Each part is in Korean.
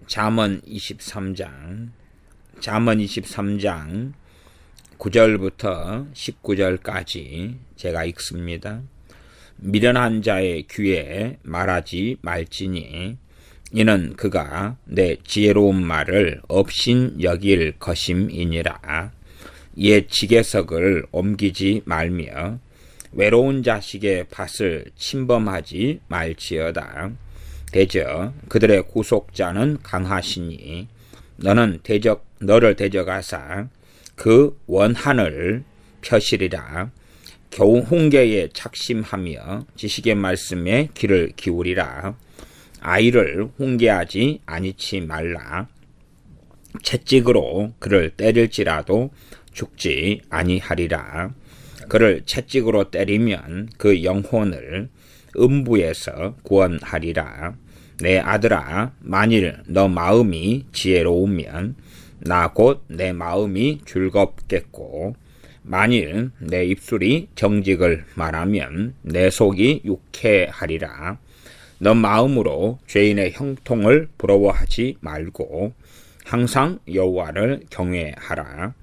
잠언 23장 9절부터 19절까지 제가 읽습니다. 미련한 자의 귀에 말하지 말지니 이는 그가 내 지혜로운 말을 업신 여길 것임이니라. 이에 지게석을 옮기지 말며 외로운 자식의 밭을 침범하지 말지어다. 대저 그들의 구속자는 강하시니 너를 대적하사 그 원한을 펴시리라. 겨우 훈계에 착심하며 지식의 말씀에 귀를 기울이라. 아이를 훈계하지 아니치 말라. 채찍으로 그를 때릴지라도 죽지 아니하리라. 그를 채찍으로 때리면 그 영혼을 음부에서 구원하리라. 내 아들아, 만일 너 마음이 지혜로우면 나 곧 내 마음이 즐겁겠고, 만일 내 입술이 정직을 말하면 내 속이 유쾌하리라. 너 마음으로 죄인의 형통을 부러워하지 말고 항상 여호와를 경외하라.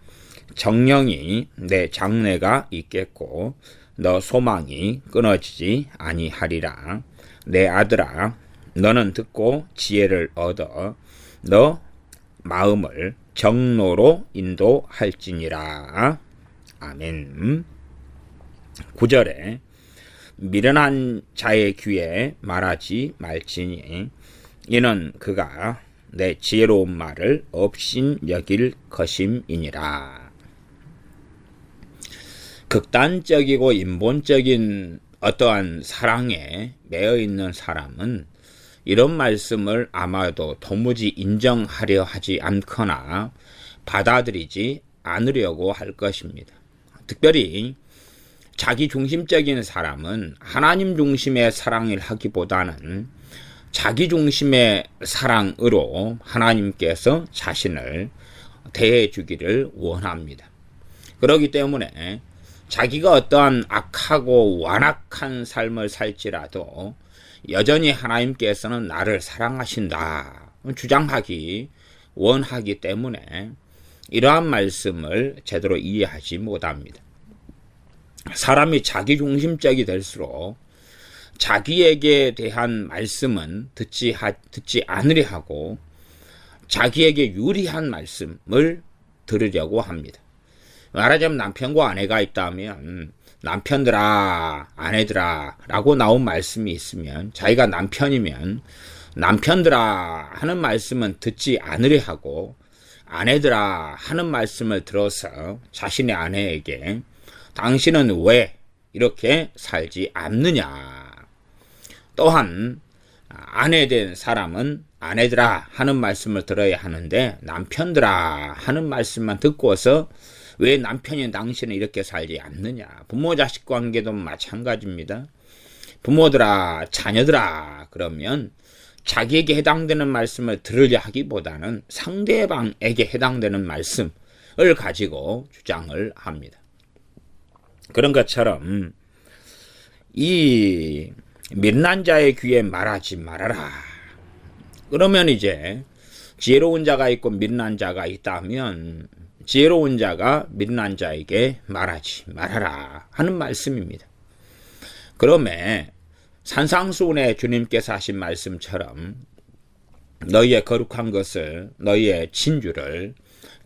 정령이 내 장래가 있겠고 너 소망이 끊어지지 아니하리라. 내 아들아, 너는 듣고 지혜를 얻어 너 마음을 정로로 인도할지니라. 아멘. 9절에 미련한 자의 귀에 말하지 말지니 이는 그가 내 지혜로운 말을 업신 여길 것임이니라. 극단적이고 인본적인 어떠한 사랑에 매여 있는 사람은 이런 말씀을 아마도 도무지 인정하려 하지 않거나 받아들이지 않으려고 할 것입니다. 특별히 자기 중심적인 사람은 하나님 중심의 사랑을 하기보다는 자기 중심의 사랑으로 하나님께서 자신을 대해 주기를 원합니다. 그렇기 때문에 자기가 어떠한 악하고 완악한 삶을 살지라도 여전히 하나님께서는 나를 사랑하신다 주장하기 원하기 때문에 이러한 말씀을 제대로 이해하지 못합니다. 사람이 자기 중심적이 될수록 자기에게 대한 말씀은 듣지 않으려 하고 자기에게 유리한 말씀을 들으려고 합니다. 말하자면 남편과 아내가 있다면 남편들아, 아내들아 라고 나온 말씀이 있으면 자기가 남편이면 남편들아 하는 말씀은 듣지 않으려 하고 아내들아 하는 말씀을 들어서 자신의 아내에게 당신은 왜 이렇게 살지 않느냐. 또한 아내 된 사람은 아내들아 하는 말씀을 들어야 하는데 남편들아 하는 말씀만 듣고서 왜 남편이 당신은 이렇게 살지 않느냐. 부모 자식 관계도 마찬가지입니다. 부모들아 자녀들아 그러면 자기에게 해당되는 말씀을 들으려 하기보다는 상대방에게 해당되는 말씀을 가지고 주장을 합니다. 그런 것처럼 이 미련한 자의 귀에 말하지 말아라. 그러면 이제 지혜로운 자가 있고 미련한 자가 있다면 지혜로운 자가 미련한 자에게 말하지 말아라 하는 말씀입니다. 그러면 산상수훈의 주님께서 하신 말씀처럼 너희의 거룩한 것을 너희의 진주를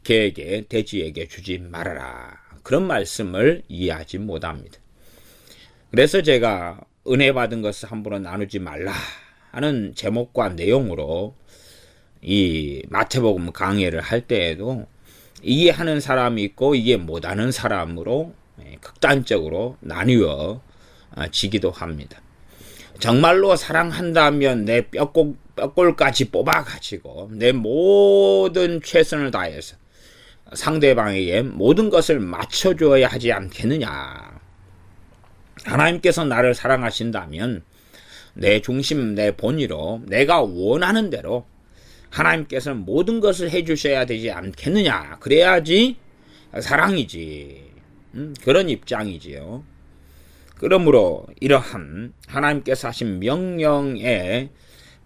걔에게 돼지에게 주지 말아라. 그런 말씀을 이해하지 못합니다. 그래서 제가 은혜 받은 것을 함부로 나누지 말라 하는 제목과 내용으로 이 마태복음 강해를 할 때에도 이해하는 사람이 있고 이해 못하는 사람으로 극단적으로 나뉘어 지기도 합니다. 정말로 사랑한다면 내 뼈골까지 뽑아가지고 내 모든 최선을 다해서 상대방에게 모든 것을 맞춰줘야 하지 않겠느냐. 하나님께서 나를 사랑하신다면 내 중심, 내 본의로 내가 원하는 대로 하나님께서는 모든 것을 해주셔야 되지 않겠느냐. 그래야지 사랑이지. 그런 입장이지요. 그러므로 이러한 하나님께서 하신 명령에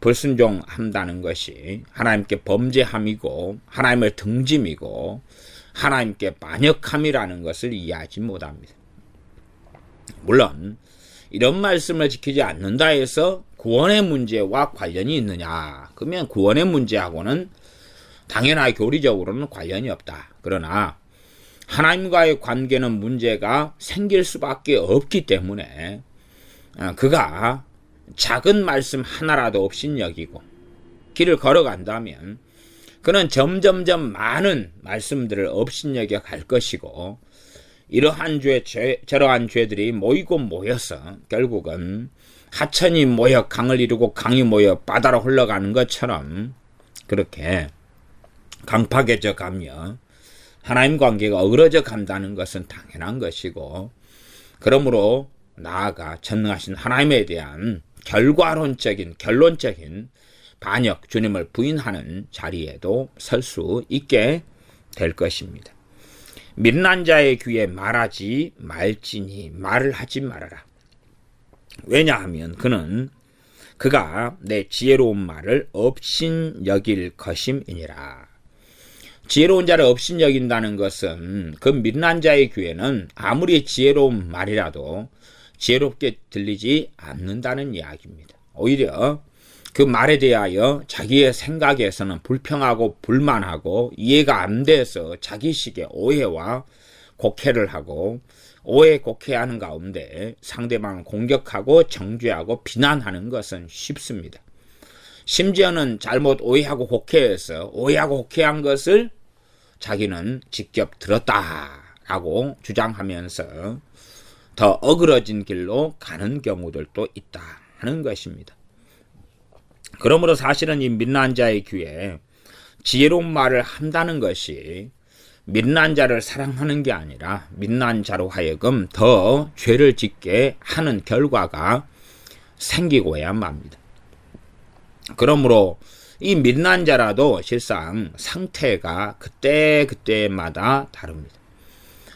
불순종한다는 것이 하나님께 범죄함이고 하나님을 등짐이고 하나님께 반역함이라는 것을 이해하지 못합니다. 물론 이런 말씀을 지키지 않는다 해서 구원의 문제와 관련이 있느냐? 그러면 구원의 문제하고는 당연하게 교리적으로는 관련이 없다. 그러나 하나님과의 관계는 문제가 생길 수밖에 없기 때문에 그가 작은 말씀 하나라도 업신여기고 길을 걸어간다면 그는 점점점 많은 말씀들을 업신여겨 갈 것이고 이러한 저러한 죄들이 모이고 모여서 결국은 하천이 모여 강을 이루고 강이 모여 바다로 흘러가는 것처럼 그렇게 강팍해져 가며 하나님 관계가 어그러져 간다는 것은 당연한 것이고 그러므로 나아가 전능하신 하나님에 대한 결론적인 반역, 주님을 부인하는 자리에도 설 수 있게 될 것입니다. 미련한 자의 귀에 말하지 말지니 말을 하지 말아라. 왜냐하면 그가 내 지혜로운 말을 업신여길 것임이니라. 지혜로운 자를 업신여긴다는 것은 그 미련한 자의 귀에는 아무리 지혜로운 말이라도 지혜롭게 들리지 않는다는 이야기입니다. 오히려 그 말에 대하여 자기의 생각에서는 불평하고 불만하고 이해가 안 돼서 자기식의 오해와 곡해를 하고 오해 곡해하는 가운데 상대방을 공격하고 정죄하고 비난하는 것은 쉽습니다. 심지어는 잘못 오해하고 곡해해서 오해하고 곡해한 것을 자기는 직접 들었다라고 주장하면서 더 어그러진 길로 가는 경우들도 있다는 것입니다. 그러므로 사실은 이 미련한 자의 귀에 지혜로운 말을 한다는 것이 미련한 자를 사랑하는 게 아니라 미련한 자로 하여금 더 죄를 짓게 하는 결과가 생기고야 맙니다. 그러므로 이 미련한 자라도 실상 상태가 그때마다 다릅니다.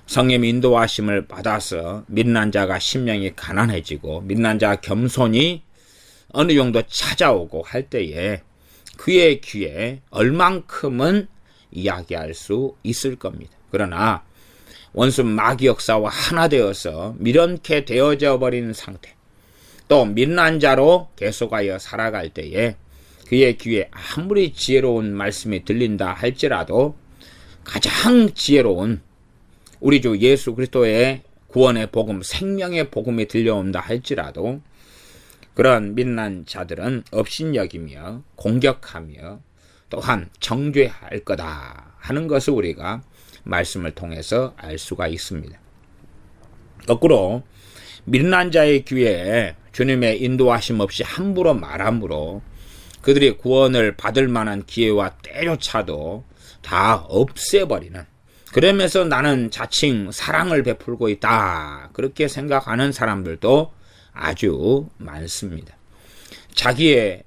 성령의 인도하심을 받아서 미련한 자가 심령이 가난해지고 미련한 자가 겸손이 어느 정도 찾아오고 할 때에 그의 귀에 얼만큼은 이야기할 수 있을 겁니다. 그러나 원수 마귀 역사와 하나 되어서 미련케 되어져 버린 상태, 또 미련한 자로 계속하여 살아갈 때에 그의 귀에 아무리 지혜로운 말씀이 들린다 할지라도 가장 지혜로운 우리 주 예수 그리스도의 구원의 복음, 생명의 복음이 들려온다 할지라도 그런 미련한 자들은 업신여기며 공격하며 또한 정죄할 거다 하는 것을 우리가 말씀을 통해서 알 수가 있습니다. 거꾸로 미련한 자의 귀에 주님의 인도하심 없이 함부로 말함으로 그들이 구원을 받을 만한 기회와 때조차도 다 없애버리는, 그러면서 나는 자칭 사랑을 베풀고 있다 그렇게 생각하는 사람들도 아주 많습니다. 자기의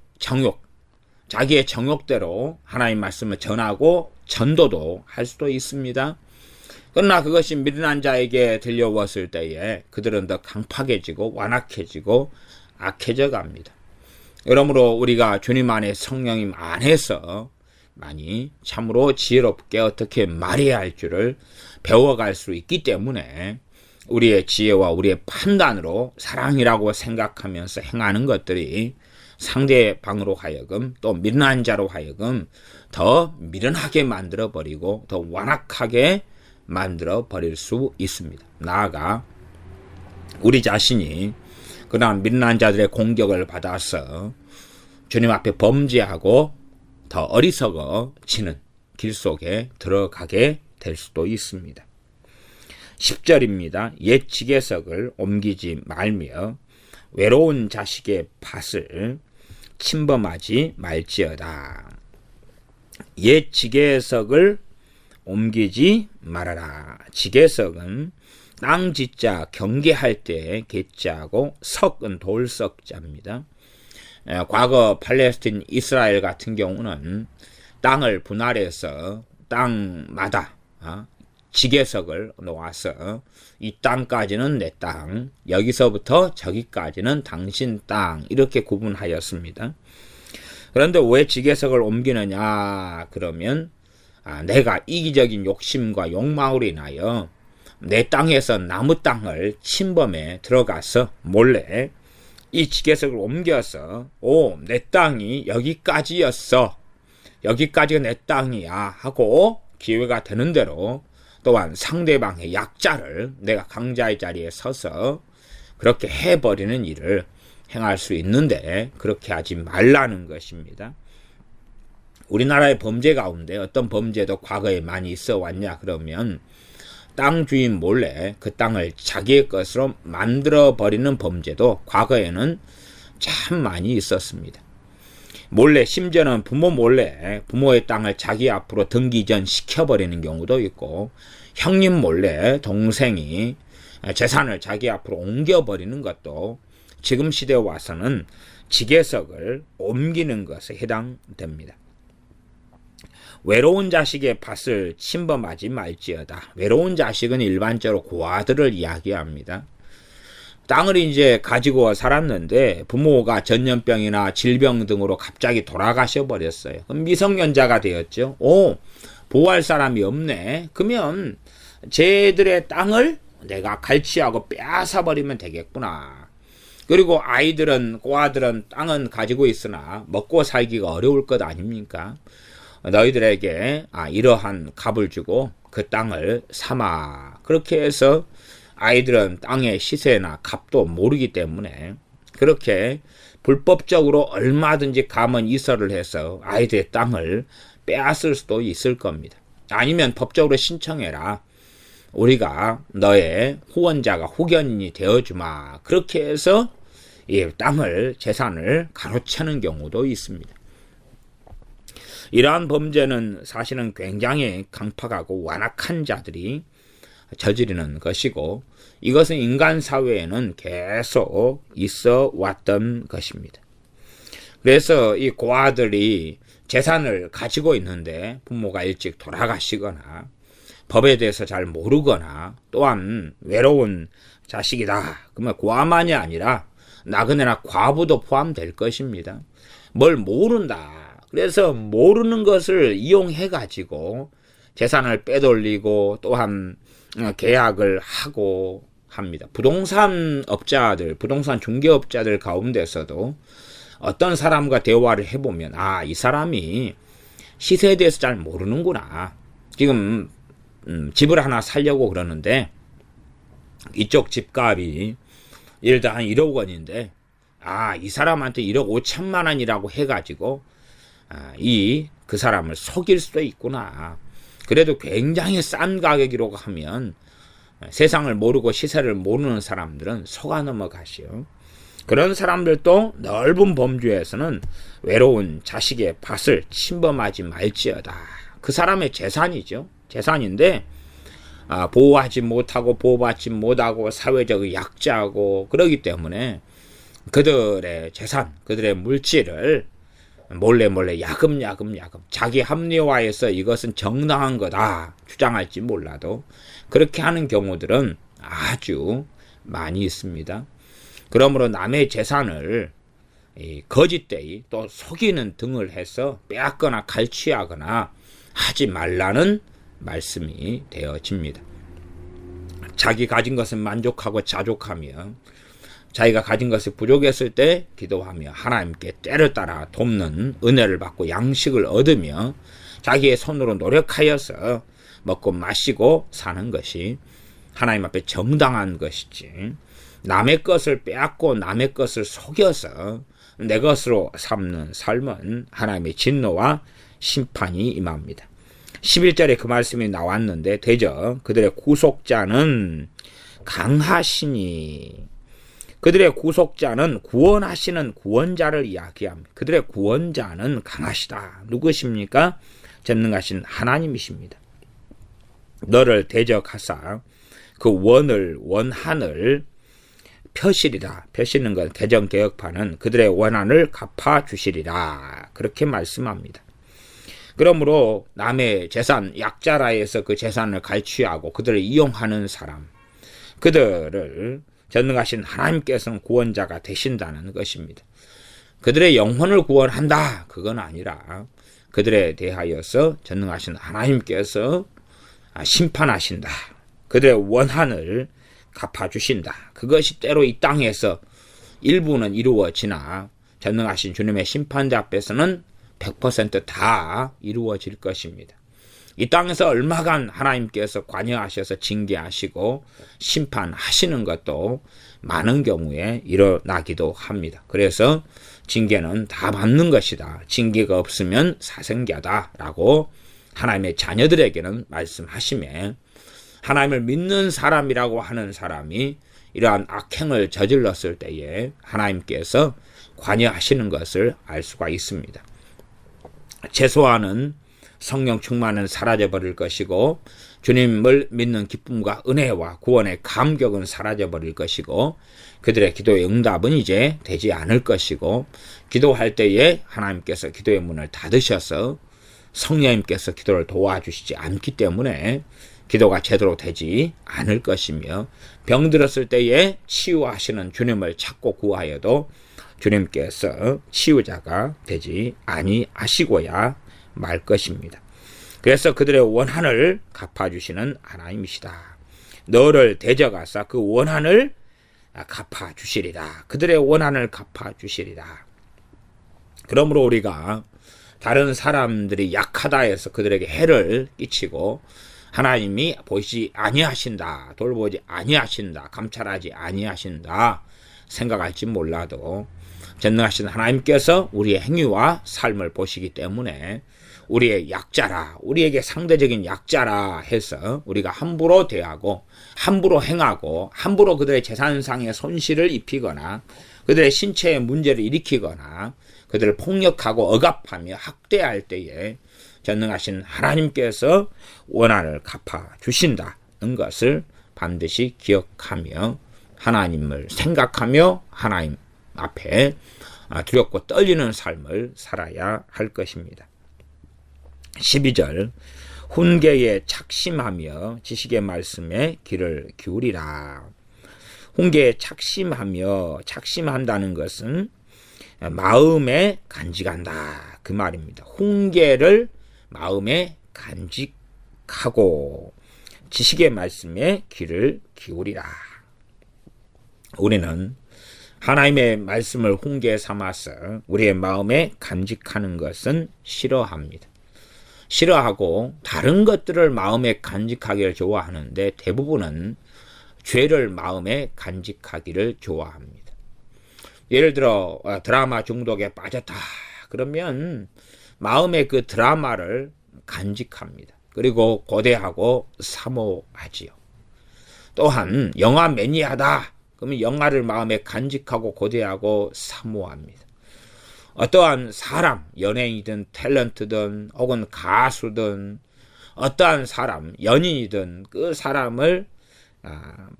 정욕대로 하나님 말씀을 전하고 전도도 할 수도 있습니다. 그러나 그것이 미련한 자에게 들려왔을 때에 그들은 더 강팍해지고 완악해지고 악해져 갑니다. 그러므로 우리가 주님 안에 성령님 안에서 많이 참으로 지혜롭게 어떻게 말해야 할 줄을 배워갈 수 있기 때문에 우리의 지혜와 우리의 판단으로 사랑이라고 생각하면서 행하는 것들이 상대방으로 하여금 또 미련한 자로 하여금 더 미련하게 만들어버리고 더 완악하게 만들어버릴 수 있습니다. 나아가 우리 자신이 그러한 미련한 자들의 공격을 받아서 주님 앞에 범죄하고 더 어리석어지는 길 속에 들어가게 될 수도 있습니다. 10절입니다. 옛 지계석을 옮기지 말며 외로운 자식의 밭을 침범하지 말지어다. 옛 지계석을 옮기지 말아라. 지계석은 땅 지자 경계할 때 개자고 석은 돌석자입니다. 과거 팔레스틴 이스라엘 같은 경우는 땅을 분할해서 땅마다 지계석을 놓아서 이 땅까지는 내 땅, 여기서부터 저기까지는 당신 땅 이렇게 구분하였습니다. 그런데 왜 지계석을 옮기느냐 그러면 내가 이기적인 욕심과 욕망으로 인하여 내 땅에서 나무 땅을 침범해 들어가서 몰래 이 지계석을 옮겨서 내 땅이 여기까지였어, 여기까지가 내 땅이야 하고 기회가 되는 대로 또한 상대방의 약자를 내가 강자의 자리에 서서 그렇게 해버리는 일을 행할 수 있는데 그렇게 하지 말라는 것입니다. 우리나라의 범죄 가운데 어떤 범죄도 과거에 많이 있어 왔냐 그러면 땅 주인 몰래 그 땅을 자기의 것으로 만들어 버리는 범죄도 과거에는 참 많이 있었습니다. 몰래, 심지어는 부모 몰래 부모의 땅을 자기 앞으로 등기전 시켜버리는 경우도 있고, 형님 몰래 동생이 재산을 자기 앞으로 옮겨버리는 것도 지금 시대에 와서는 지계석을 옮기는 것에 해당됩니다. 외로운 자식의 밭을 침범하지 말지어다. 외로운 자식은 일반적으로 고아들을 이야기합니다. 땅을 이제 가지고 살았는데 부모가 전염병이나 질병 등으로 갑자기 돌아가셔 버렸어요. 그럼 미성년자가 되었죠. 보호할 사람이 없네. 그러면 쟤들의 땅을 내가 갈취하고 빼앗아 버리면 되겠구나. 그리고 아이들은, 고아들은 땅은 가지고 있으나 먹고 살기가 어려울 것 아닙니까? 너희들에게 이러한 값을 주고 그 땅을 삼아. 그렇게 해서 아이들은 땅의 시세나 값도 모르기 때문에 그렇게 불법적으로 얼마든지 감언 이설을 해서 아이들의 땅을 빼앗을 수도 있을 겁니다. 아니면 법적으로 신청해라. 우리가 너의 후원자가 후견인이 되어주마. 그렇게 해서 이 땅을, 재산을 가로채는 경우도 있습니다. 이러한 범죄는 사실은 굉장히 강팍하고 완악한 자들이 저지르는 것이고, 이것은 인간 사회에는 계속 있어 왔던 것입니다. 그래서 이 고아들이 재산을 가지고 있는데 부모가 일찍 돌아가시거나 법에 대해서 잘 모르거나 또한 외로운 자식이다. 그러면 고아만이 아니라 나그네나 과부도 포함될 것입니다. 뭘 모른다. 그래서 모르는 것을 이용해 가지고 재산을 빼돌리고 또한 계약을 하고 합니다. 부동산 업자들, 부동산 중개업자들 가운데서도 어떤 사람과 대화를 해보면 이 사람이 시세에 대해서 잘 모르는구나. 지금 집을 하나 사려고 그러는데 이쪽 집값이 예를 들어 한 1억 원인데 이 사람한테 1억 5천만 원이라고 해가지고 그 사람을 속일 수도 있구나. 그래도 굉장히 싼 가격이라고 하면 세상을 모르고 시세를 모르는 사람들은 속아 넘어가시오. 그런 사람들도 넓은 범주에서는 외로운 자식의 밭을 침범하지 말지어다. 그 사람의 재산이죠. 재산인데 보호하지 못하고 보호받지 못하고 사회적 약자고 그러기 때문에 그들의 재산, 그들의 물질을 몰래 야금야금 자기 합리화해서 이것은 정당한 거다 주장할지 몰라도 그렇게 하는 경우들은 아주 많이 있습니다. 그러므로 남의 재산을 거짓되이 또 속이는 등을 해서 빼앗거나 갈취하거나 하지 말라는 말씀이 되어집니다. 자기 가진 것은 만족하고 자족하며 자기가 가진 것이 부족했을 때 기도하며 하나님께 때를 따라 돕는 은혜를 받고 양식을 얻으며 자기의 손으로 노력하여서 먹고 마시고 사는 것이 하나님 앞에 정당한 것이지, 남의 것을 빼앗고 남의 것을 속여서 내 것으로 삼는 삶은 하나님의 진노와 심판이 임합니다. 11절에 그 말씀이 나왔는데 되죠. 그들의 구속자는 강하시니, 그들의 구속자는 구원하시는 구원자를 이야기합니다. 그들의 구원자는 강하시다. 누구십니까? 전능하신 하나님이십니다. 너를 대적하사 그 원한을 펴시리라. 펴시는 건 개정개혁판은 그들의 원한을 갚아주시리라. 그렇게 말씀합니다. 그러므로 남의 재산, 약자라 해서 그 재산을 갈취하고 그들을 이용하는 사람, 그들을 전능하신 하나님께서는 구원자가 되신다는 것입니다. 그들의 영혼을 구원한다. 그건 아니라 그들에 대하여서 전능하신 하나님께서 심판하신다. 그들의 원한을 갚아주신다. 그것이 때로 이 땅에서 일부는 이루어지나 전능하신 주님의 심판대 앞에서는 100% 이루어질 것입니다. 이 땅에서 얼마간 하나님께서 관여하셔서 징계하시고 심판하시는 것도 많은 경우에 일어나기도 합니다. 그래서 징계는 다 받는 것이다. 징계가 없으면 사생자다라고 하나님의 자녀들에게는 말씀하시며, 하나님을 믿는 사람이라고 하는 사람이 이러한 악행을 저질렀을 때에 하나님께서 관여하시는 것을 알 수가 있습니다. 최소한은 성령 충만은 사라져버릴 것이고, 주님을 믿는 기쁨과 은혜와 구원의 감격은 사라져버릴 것이고, 그들의 기도의 응답은 이제 되지 않을 것이고, 기도할 때에 하나님께서 기도의 문을 닫으셔서 성령님께서 기도를 도와주시지 않기 때문에 기도가 제대로 되지 않을 것이며, 병들었을 때에 치유하시는 주님을 찾고 구하여도 주님께서 치유자가 되지 아니하시고야 말 것입니다. 그래서 그들의 원한을 갚아주시는 하나님이시다. 너를 데려가사 그 원한을 갚아주시리라. 그들의 원한을 갚아주시리라. 그러므로 우리가 다른 사람들이 약하다 해서 그들에게 해를 끼치고 하나님이 보시지 아니하신다, 돌보지 아니하신다, 감찰하지 아니하신다 생각할지 몰라도 전능하신 하나님께서 우리의 행위와 삶을 보시기 때문에 우리의 약자라, 우리에게 상대적인 약자라 해서 우리가 함부로 대하고 함부로 행하고 함부로 그들의 재산상의 손실을 입히거나 그들의 신체에 문제를 일으키거나 그들을 폭력하고 억압하며 학대할 때에 전능하신 하나님께서 원한을 갚아주신다는 것을 반드시 기억하며 하나님을 생각하며 하나님 앞에 두렵고 떨리는 삶을 살아야 할 것입니다. 12절, 훈계에 착심하며 지식의 말씀에 귀를 기울이라. 훈계에 착심한다는 것은 마음에 간직한다, 그 말입니다. 훈계를 마음에 간직하고 지식의 말씀에 귀를 기울이라. 우리는 하나님의 말씀을 훈계 삼아서 우리의 마음에 간직하는 것은 싫어합니다. 싫어하고 다른 것들을 마음에 간직하기를 좋아하는데 대부분은 죄를 마음에 간직하기를 좋아합니다. 예를 들어 드라마 중독에 빠졌다 그러면 마음에 그 드라마를 간직합니다. 그리고 고대하고 사모하지요. 또한 영화 매니아다 그러면 영화를 마음에 간직하고 고대하고 사모합니다. 어떠한 사람, 연예인이든 탤런트든 혹은 가수든 어떠한 사람, 연인이든 그 사람을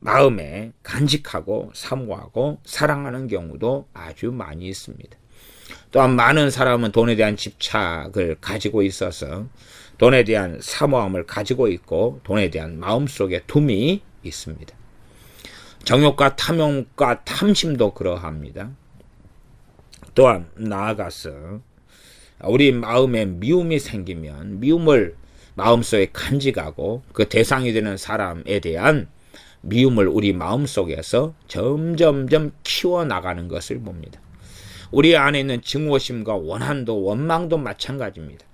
마음에 간직하고 사모하고 사랑하는 경우도 아주 많이 있습니다. 또한 많은 사람은 돈에 대한 집착을 가지고 있어서 돈에 대한 사모함을 가지고 있고 돈에 대한 마음속에 둠이 있습니다. 정욕과 탐욕과 탐심도 그러합니다. 또한 나아가서 우리 마음에 미움이 생기면 미움을 마음속에 간직하고 그 대상이 되는 사람에 대한 미움을 우리 마음속에서 점점점 키워나가는 것을 봅니다. 우리 안에 있는 증오심과 원한도 원망도 마찬가지입니다.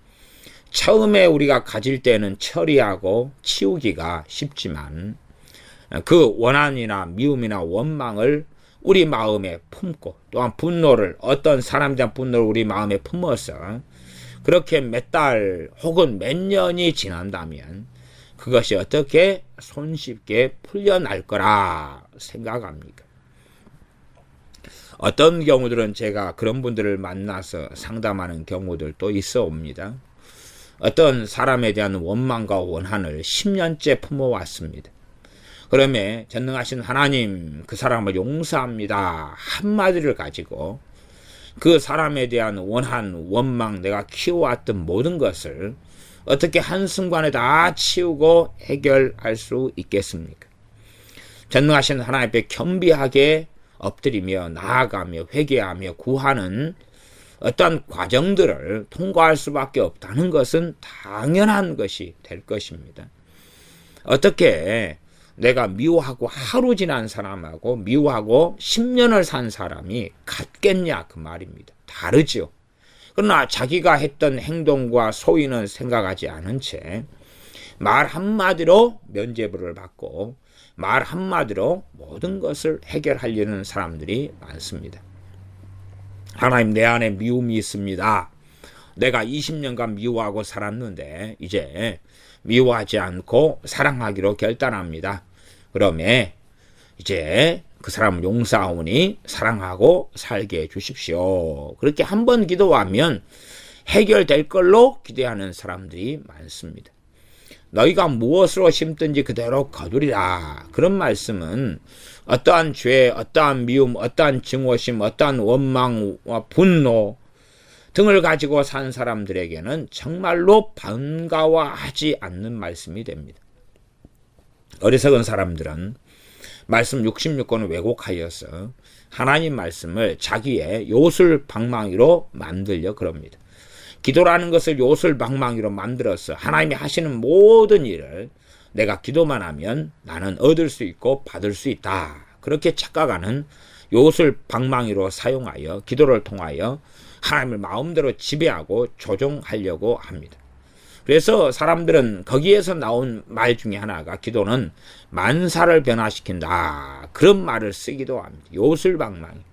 처음에 우리가 가질 때는 처리하고 치우기가 쉽지만 그 원한이나 미움이나 원망을 우리 마음에 품고 또한 분노를 어떤 사람에 대한 분노를 우리 마음에 품어서 그렇게 몇 달 혹은 몇 년이 지난다면 그것이 어떻게 손쉽게 풀려날 거라 생각합니까? 어떤 경우들은 제가 그런 분들을 만나서 상담하는 경우들도 있어 옵니다. 어떤 사람에 대한 원망과 원한을 10년째 품어왔습니다. 그러면 전능하신 하나님 그 사람을 용서합니다 한마디를 가지고 그 사람에 대한 원한, 원망, 내가 키워왔던 모든 것을 어떻게 한순간에 다 치우고 해결할 수 있겠습니까? 전능하신 하나님 앞에 겸비하게 엎드리며 나아가며 회개하며 구하는 어떠한 과정들을 통과할 수밖에 없다는 것은 당연한 것이 될 것입니다. 어떻게 내가 미워하고 하루 지난 사람하고 미워하고 10년을 산 사람이 같겠냐 그 말입니다. 다르죠. 그러나 자기가 했던 행동과 소위는 생각하지 않은 채 말 한마디로 면죄부를 받고 말 한마디로 모든 것을 해결하려는 사람들이 많습니다. 하나님, 내 안에 미움이 있습니다. 내가 20년간 미워하고 살았는데 이제 미워하지 않고 사랑하기로 결단합니다. 그러면 이제 그 사람을 용서하오니 사랑하고 살게 해주십시오. 그렇게 한 번 기도하면 해결될 걸로 기대하는 사람들이 많습니다. 너희가 무엇으로 심든지 그대로 거두리라. 그런 말씀은 어떠한 죄, 어떠한 미움, 어떠한 증오심, 어떠한 원망과 분노 등을 가지고 산 사람들에게는 정말로 반가워하지 않는 말씀이 됩니다. 어리석은 사람들은 말씀 66권을 왜곡하여서 하나님 말씀을 자기의 요술방망이로 만들려 그럽니다. 기도라는 것을 요술방망이로 만들어서 하나님이 하시는 모든 일을 내가 기도만 하면 나는 얻을 수 있고 받을 수 있다. 그렇게 착각하는 요술방망이로 사용하여 기도를 통하여 하나님을 마음대로 지배하고 조종하려고 합니다. 그래서 사람들은 거기에서 나온 말 중에 하나가 기도는 만사를 변화시킨다. 그런 말을 쓰기도 합니다. 요술방망이.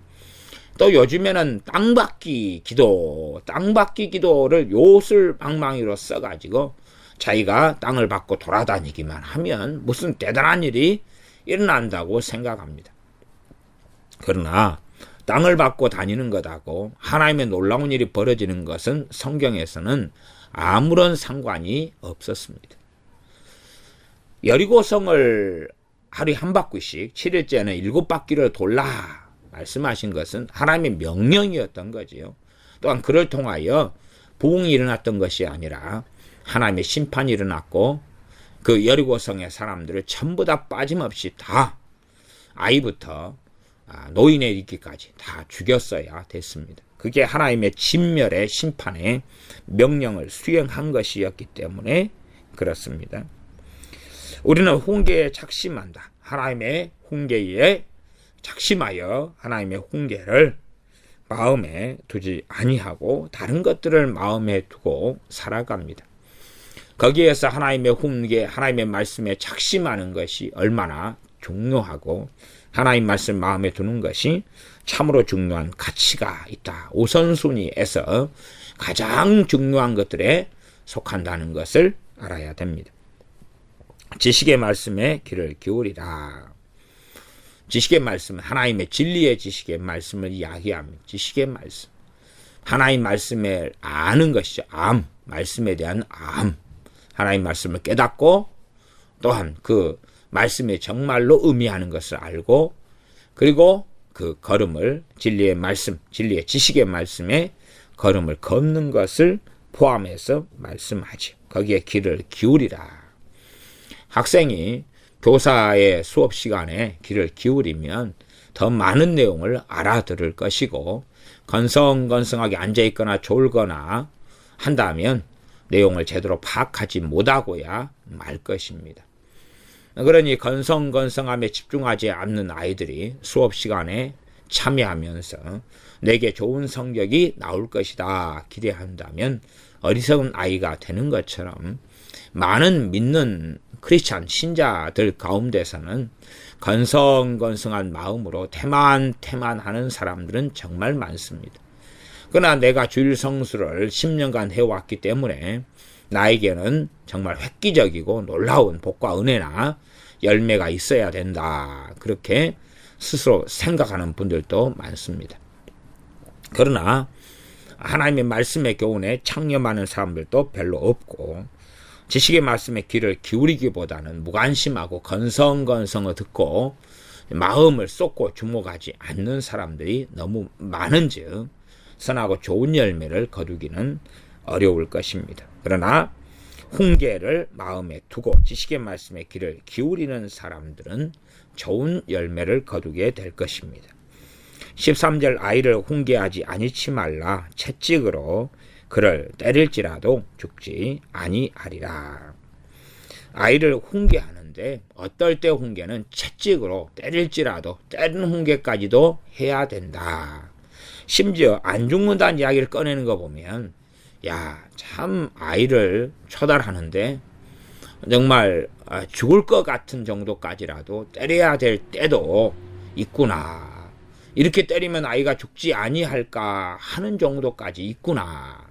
또 요즘에는 땅받기 기도를 요술방망이로 써가지고 자기가 땅을 받고 돌아다니기만 하면 무슨 대단한 일이 일어난다고 생각합니다. 그러나 땅을 받고 다니는 것하고 하나님의 놀라운 일이 벌어지는 것은 성경에서는 아무런 상관이 없었습니다. 여리고성을 하루에 한 바퀴씩 7일째는 7바퀴를 돌라 말씀하신 것은 하나님의 명령이었던 거지요. 또한 그를 통하여 부흥이 일어났던 것이 아니라 하나님의 심판이 일어났고 그 여리고성의 사람들을 전부 다 빠짐없이 다 아이부터 노인에 이르기까지 다 죽였어야 됐습니다. 그게 하나님의 진멸의 심판의 명령을 수행한 것이었기 때문에 그렇습니다. 우리는 훈계에 작심한다. 하나님의 훈계에 작심하여 하나님의 훈계를 마음에 두지 아니하고 다른 것들을 마음에 두고 살아갑니다. 거기에서 하나님의 훈계, 하나님의 말씀에 작심하는 것이 얼마나 중요하고 하나님 말씀 마음에 두는 것이 참으로 중요한 가치가 있다. 우선순위에서 가장 중요한 것들에 속한다는 것을 알아야 됩니다. 지식의 말씀에 귀를 기울이라. 지식의 말씀은 하나님의 진리의 지식의 말씀을 이야기합니다. 지식의 말씀. 하나님 말씀을 아는 것이죠. 말씀에 대한 하나님 말씀을 깨닫고 또한 그 말씀이 정말로 의미하는 것을 알고 그리고 그 걸음을 진리의 말씀, 진리의 지식의 말씀에 걸음을 걷는 것을 포함해서 말씀하죠. 거기에 귀를 기울이라. 학생이 교사의 수업 시간에 귀를 기울이면 더 많은 내용을 알아들을 것이고 건성건성하게 앉아있거나 졸거나 한다면 내용을 제대로 파악하지 못하고야 말 것입니다. 그러니 건성건성함에 집중하지 않는 아이들이 수업 시간에 참여하면서 내게 좋은 성적이 나올 것이다 기대한다면 어리석은 아이가 되는 것처럼 많은 믿는 크리스찬 신자들 가운데서는 건성건성한 마음으로 태만하는 사람들은 정말 많습니다. 그러나 내가 주일 성수를 10년간 해왔기 때문에 나에게는 정말 획기적이고 놀라운 복과 은혜나 열매가 있어야 된다. 그렇게 스스로 생각하는 분들도 많습니다. 그러나 하나님의 말씀의 교훈에 창념하는 사람들도 별로 없고 지식의 말씀에 귀를 기울이기보다는 무관심하고 건성건성을 듣고 마음을 쏟고 주목하지 않는 사람들이 너무 많은즉 선하고 좋은 열매를 거두기는 어려울 것입니다. 그러나 훈계를 마음에 두고 지식의 말씀에 귀를 기울이는 사람들은 좋은 열매를 거두게 될 것입니다. 13절 아이를 훈계하지 아니치 말라. 채찍으로 그를 때릴지라도 죽지 아니하리라. 아이를 훈계하는데 어떨 때 훈계는 채찍으로 때릴지라도 때리는 훈계까지도 해야 된다. 심지어 안 죽는다는 이야기를 꺼내는 거 보면 야, 참 아이를 처달하는데 정말 죽을 것 같은 정도까지라도 때려야 될 때도 있구나. 이렇게 때리면 아이가 죽지 아니할까 하는 정도까지 있구나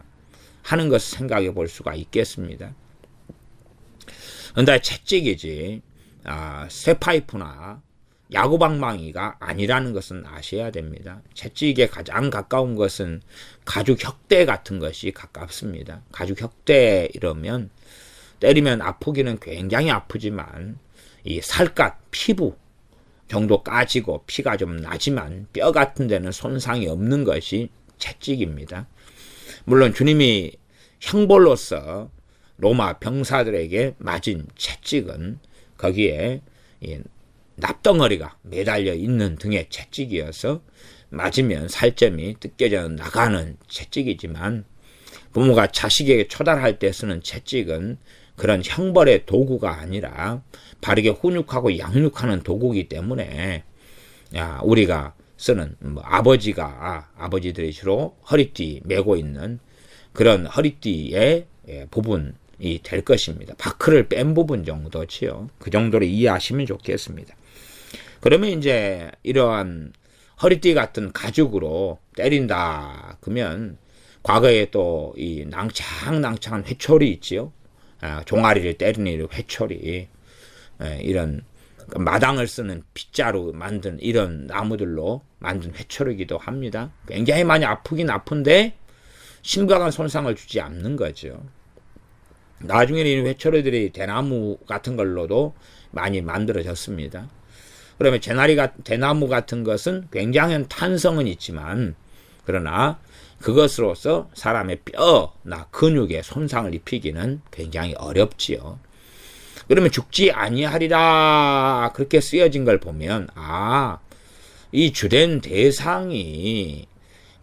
하는 것을 생각해 볼 수가 있겠습니다. 그런데 채찍이지 쇠파이프나 야구방망이가 아니라는 것은 아셔야 됩니다. 채찍에 가장 가까운 것은 가죽 혁대 같은 것이 가깝습니다. 가죽 혁대 이러면 때리면 아프기는 굉장히 아프지만 이 살갗, 피부 정도 까지고 피가 좀 나지만 뼈 같은 데는 손상이 없는 것이 채찍입니다. 물론 주님이 형벌로서 로마 병사들에게 맞은 채찍은 거기에 납덩어리가 매달려 있는 등의 채찍이어서 맞으면 살점이 뜯겨져 나가는 채찍이지만 부모가 자식에게 처달할 때 쓰는 채찍은 그런 형벌의 도구가 아니라 바르게 훈육하고 양육하는 도구이기 때문에 우리가 쓰는 아버지들이 주로 허리띠 메고 있는 그런 허리띠의 부분이 될 것입니다. 바크를 뺀 부분 정도지요. 그 정도로 이해하시면 좋겠습니다. 그러면 이제 이러한 허리띠 같은 가죽으로 때린다 그러면 과거에 또 이 낭창낭창한 회초리 있지요. 종아리를 때리는 회초리, 이런 마당을 쓰는 빗자루 만든 이런 나무들로 만든 회초리이기도 합니다. 굉장히 많이 아프긴 아픈데 심각한 손상을 주지 않는 거죠. 나중에는 이 회초리들이 대나무 같은 걸로도 많이 만들어졌습니다. 그러면 대나무 같은 것은 굉장한 탄성은 있지만 그러나 그것으로서 사람의 뼈나 근육에 손상을 입히기는 굉장히 어렵지요. 그러면 죽지 아니하리라 그렇게 쓰여진 걸 보면 이 주된 대상이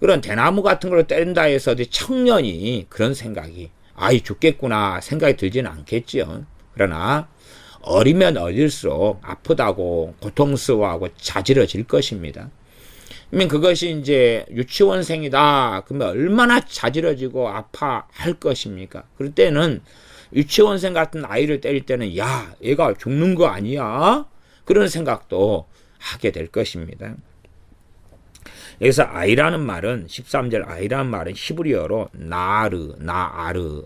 그런 대나무 같은 걸 때린다 해서 청년이 그런 생각이 죽겠구나 생각이 들지는 않겠지요. 그러나 어리면 어릴수록 아프다고 고통스러워하고 자지러질 것입니다. 그러면 그것이 이제 유치원생이다. 그러면 얼마나 자지러지고 아파할 것입니까? 그럴 때는 유치원생 같은 아이를 때릴 때는 얘가 죽는 거 아니야? 그런 생각도 하게 될 것입니다. 여기서 아이라는 말은 13절 아이라는 말은 히브리어로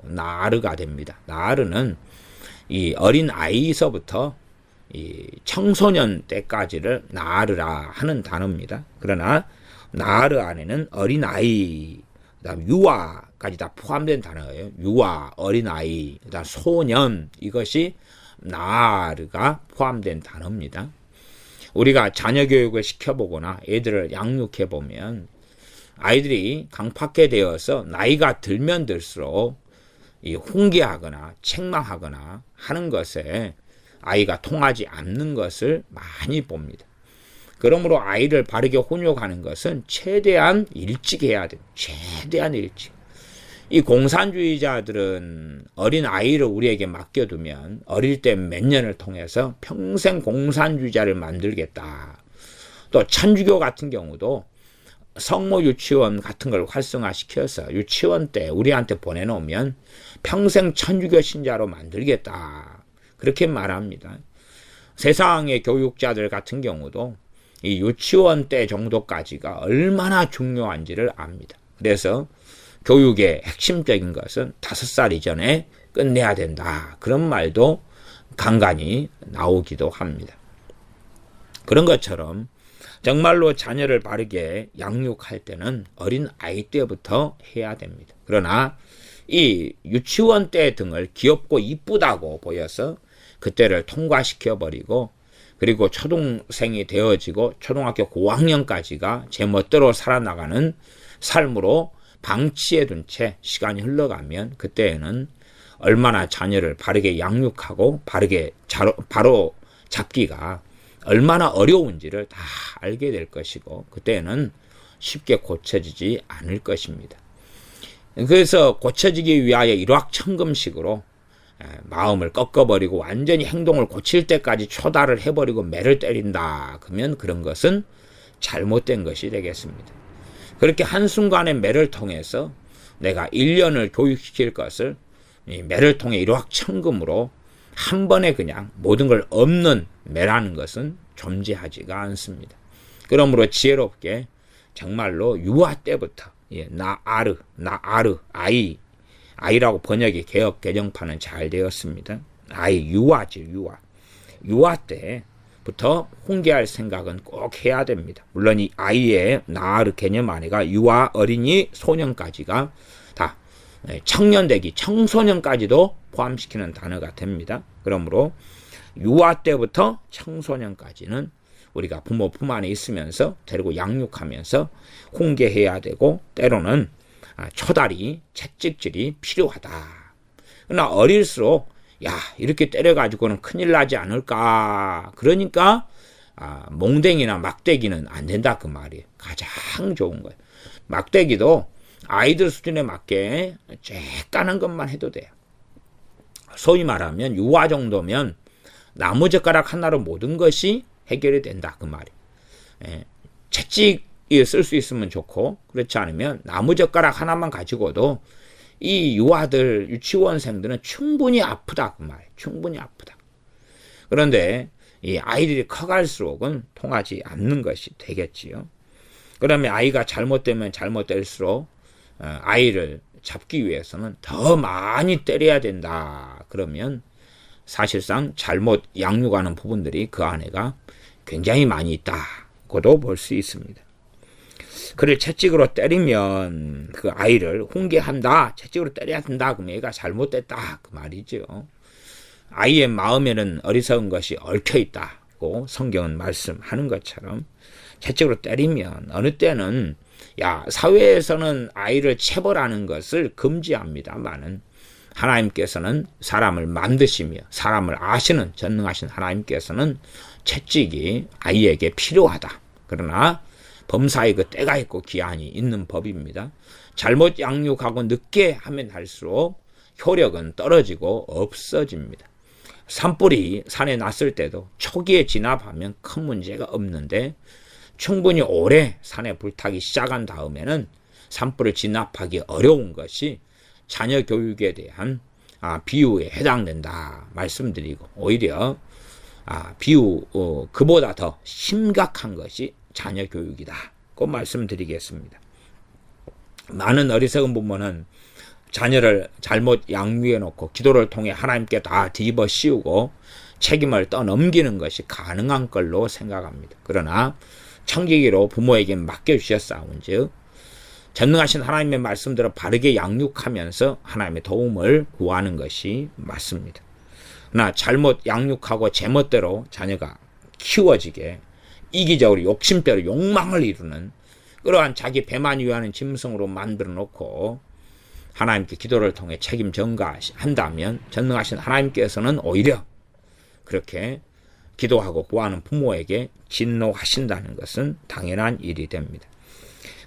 나아르가 됩니다. 나아르는 이 어린 아이서부터 이 청소년 때까지를 나아르라 하는 단어입니다. 그러나 나아르 안에는 어린 아이, 그다음 유아까지 다 포함된 단어예요. 유아, 어린 아이, 그다음 소년 이것이 나아르가 포함된 단어입니다. 우리가 자녀 교육을 시켜보거나 애들을 양육해 보면 아이들이 강팍해 되어서 나이가 들면 들수록 이 훈계하거나 책망하거나 하는 것에 아이가 통하지 않는 것을 많이 봅니다. 그러므로 아이를 바르게 훈육하는 것은 최대한 일찍 해야 됩니다. 최대한 일찍. 이 공산주의자들은 어린 아이를 우리에게 맡겨두면 어릴 때 몇 년을 통해서 평생 공산주의자를 만들겠다. 또 천주교 같은 경우도 성모 유치원 같은 걸 활성화시켜서 유치원 때 우리한테 보내놓으면 평생 천주교 신자로 만들겠다. 그렇게 말합니다. 세상의 교육자들 같은 경우도 이 유치원 때 정도까지가 얼마나 중요한지를 압니다. 그래서 교육의 핵심적인 것은 5살 이전에 끝내야 된다. 그런 말도 간간히 나오기도 합니다. 그런 것처럼 정말로 자녀를 바르게 양육할 때는 어린 아이 때부터 해야 됩니다. 그러나 이 유치원 때 등을 귀엽고 이쁘다고 보여서 그때를 통과시켜버리고 그리고 초등생이 되어지고 초등학교 고학년까지가 제 멋대로 살아나가는 삶으로 방치해둔 채 시간이 흘러가면 그때에는 얼마나 자녀를 바르게 양육하고 바로 잡기가 얼마나 어려운지를 다 알게 될 것이고 그때는 쉽게 고쳐지지 않을 것입니다. 그래서 고쳐지기 위하여 일확천금식으로 마음을 꺾어버리고 완전히 행동을 고칠 때까지 초달을 해버리고 매를 때린다. 그러면 그런 것은 잘못된 것이 되겠습니다. 그렇게 한순간의 매를 통해서 내가 1년을 교육시킬 것을 이 매를 통해 일확천금으로 한 번에 그냥 모든 걸 엎는 매라는 것은 존재하지가 않습니다. 그러므로 지혜롭게 정말로 유아 때부터 나아르, 아이라고 번역이 개혁 개정판은 잘 되었습니다. 아이, 유아지, 유아 때부터 훈계할 생각은 꼭 해야 됩니다. 물론 이 아이의 나아르 개념 안에가 유아, 어린이, 소년까지가 다 청년되기, 청소년까지도 포함시키는 단어가 됩니다. 그러므로 유아 때부터 청소년까지는 우리가 부모 품 안에 있으면서 데리고 양육하면서 훈계해야 되고 때로는 초달이, 채찍질이 필요하다. 그러나 어릴수록 이렇게 때려가지고는 큰일 나지 않을까. 그러니까 몽댕이나 막대기는 안 된다 그 말이에요. 가장 좋은 거예요. 막대기도 아이들 수준에 맞게 쬐까는 것만 해도 돼요. 소위 말하면 유아 정도면 나무젓가락 하나로 모든 것이 해결이 된다 그 말이에요. 채찍이 쓸 수 있으면 좋고 그렇지 않으면 나무젓가락 하나만 가지고도 이 유아들, 유치원생들은 충분히 아프다 그 말이에요. 충분히 아프다. 그런데 이 아이들이 커갈수록은 통하지 않는 것이 되겠지요. 그러면 아이가 잘못되면 잘못될수록 아이를 잡기 위해서는 더 많이 때려야 된다. 그러면 사실상 잘못 양육하는 부분들이 그 안에가 굉장히 많이 있다고도 볼 수 있습니다. 그를 채찍으로 때리면 그 아이를 훈계한다. 채찍으로 때려야 된다. 그럼 얘가 잘못됐다. 그 말이죠. 아이의 마음에는 어리석은 것이 얽혀 있다고 성경은 말씀하는 것처럼 채찍으로 때리면 어느 때는 사회에서는 아이를 체벌하는 것을 금지합니다만은 하나님께서는 사람을 만드시며 사람을 아시는 전능하신 하나님께서는 채찍이 아이에게 필요하다. 그러나 범사에 그 때가 있고 기한이 있는 법입니다. 잘못 양육하고 늦게 하면 할수록 효력은 떨어지고 없어집니다. 산불이 산에 났을 때도 초기에 진압하면 큰 문제가 없는데 충분히 오래 산에 불타기 시작한 다음에는 산불을 진압하기 어려운 것이 자녀 교육에 대한 비유에 해당된다 말씀드리고 오히려 그보다 더 심각한 것이 자녀 교육이다 고 말씀드리겠습니다. 많은 어리석은 부모는 자녀를 잘못 양육해 놓고 기도를 통해 하나님께 다 뒤집어 씌우고 책임을 떠넘기는 것이 가능한 걸로 생각합니다. 그러나 청지기로 부모에게 맡겨주셨사온즉 전능하신 하나님의 말씀대로 바르게 양육하면서 하나님의 도움을 구하는 것이 맞습니다. 그러나 잘못 양육하고 제멋대로 자녀가 키워지게 이기적으로 욕심대로 욕망을 이루는 그러한 자기 배만 위하는 짐승으로 만들어 놓고 하나님께 기도를 통해 책임 전가한다면 전능하신 하나님께서는 오히려 그렇게 기도하고 구하는 부모에게 진노하신다는 것은 당연한 일이 됩니다.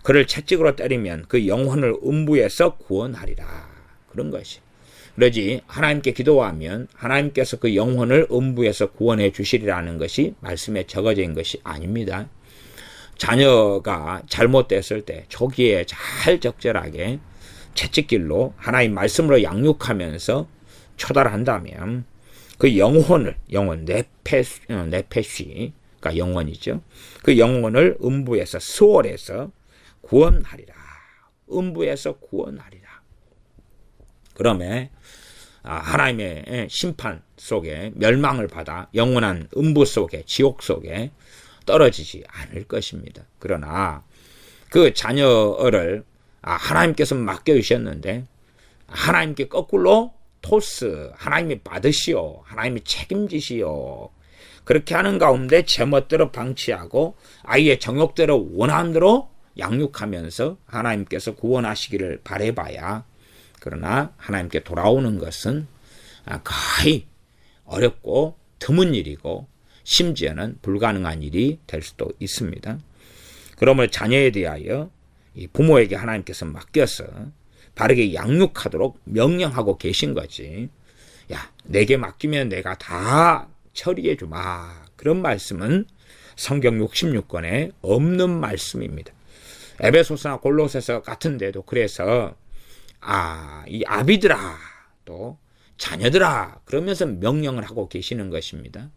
그를 채찍으로 때리면 그 영혼을 음부에서 구원하리라. 그런 것이. 그러지 하나님께 기도하면 하나님께서 그 영혼을 음부에서 구원해 주시리라는 것이 말씀에 적어져 있는 것이 아닙니다. 자녀가 잘못됐을 때 초기에 잘 적절하게 채찍질로 하나님 말씀으로 양육하면서 초달한다면 그 영혼 네페시가 영혼이죠. 그 영혼을 음부에서 수월해서 구원하리라. 음부에서 구원하리라. 그러면 하나님의 심판 속에 멸망을 받아 영원한 음부 속에 지옥 속에 떨어지지 않을 것입니다. 그러나 그 자녀를 하나님께서 맡겨주셨는데 하나님께 거꾸로 토스, 하나님이 받으시오, 하나님이 책임지시오. 그렇게 하는 가운데 제멋대로 방치하고 아이의 정욕대로 원하는 대로 양육하면서 하나님께서 구원하시기를 바라봐야 그러나 하나님께 돌아오는 것은 거의 어렵고 드문 일이고 심지어는 불가능한 일이 될 수도 있습니다. 그러므로 자녀에 대하여 이 부모에게 하나님께서 맡겨서 바르게 양육하도록 명령하고 계신 거지. 야, 내게 맡기면 내가 다 처리해 주마. 그런 말씀은 성경 66권에 없는 말씀입니다. 에베소서나 골로새서 같은 데도 그래서 이 아비들아 또 자녀들아 그러면서 명령을 하고 계시는 것입니다.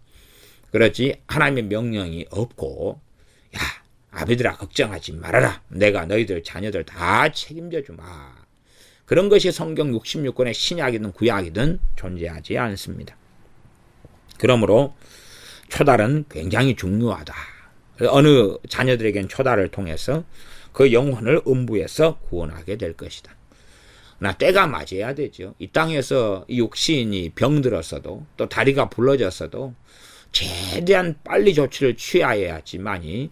그렇지 하나님의 명령이 없고 야 아비들아 걱정하지 말아라. 내가 너희들 자녀들 다 책임져 주마. 그런 것이 성경 66권의 신약이든 구약이든 존재하지 않습니다. 그러므로 초달은 굉장히 중요하다. 어느 자녀들에겐 초달을 통해서 그 영혼을 음부에서 구원하게 될 것이다. 나 때가 맞아야 되죠. 이 땅에서 이 육신이 병들었어도 또 다리가 부러졌어도 최대한 빨리 조치를 취하여야지만이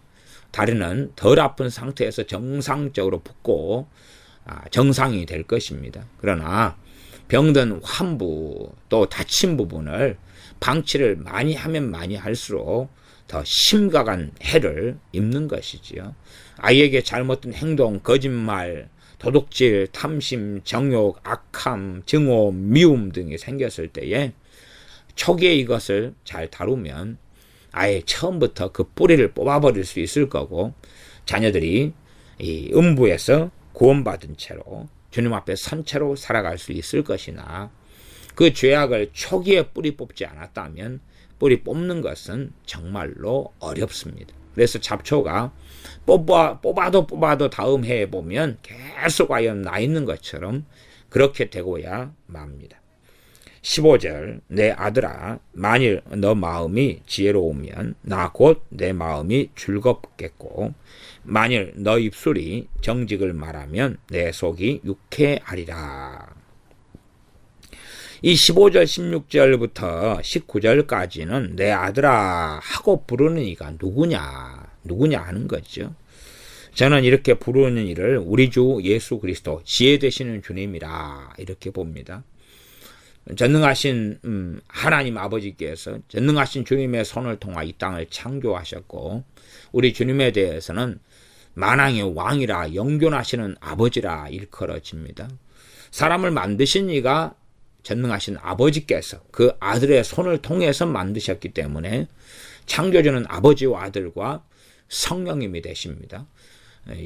다리는 덜 아픈 상태에서 정상적으로 붓고 정상이 될 것입니다. 그러나 병든 환부 또 다친 부분을 방치를 많이 하면 많이 할수록 더 심각한 해를 입는 것이지요. 아이에게 잘못된 행동, 거짓말, 도둑질, 탐심, 정욕, 악함, 증오, 미움 등이 생겼을 때에 초기에 이것을 잘 다루면 아예 처음부터 그 뿌리를 뽑아버릴 수 있을 거고 자녀들이 이 음부에서 구원받은 채로 주님 앞에 선 채로 살아갈 수 있을 것이나 그 죄악을 초기에 뿌리 뽑지 않았다면 뿌리 뽑는 것은 정말로 어렵습니다. 그래서 잡초가 뽑아도 다음 해에 보면 계속 와여 나 있는 것처럼 그렇게 되고야 맙니다. 15절 내 아들아 만일 너 마음이 지혜로우면 나 곧 내 마음이 즐겁겠고 만일 너 입술이 정직을 말하면 내 속이 유쾌하리라. 이 15절 16절부터 19절까지는 내 아들아 하고 부르는 이가 누구냐 하는 거죠. 저는 이렇게 부르는 이를 우리 주 예수 그리스도 지혜 되시는 주님이라 이렇게 봅니다. 전능하신 하나님 아버지께서 전능하신 주님의 손을 통하 이 땅을 창조하셨고 우리 주님에 대해서는 만왕의 왕이라 영존하시는 아버지라 일컬어집니다. 사람을 만드신 이가 전능하신 아버지께서 그 아들의 손을 통해서 만드셨기 때문에 창조주는 아버지와 아들과 성령님이 되십니다.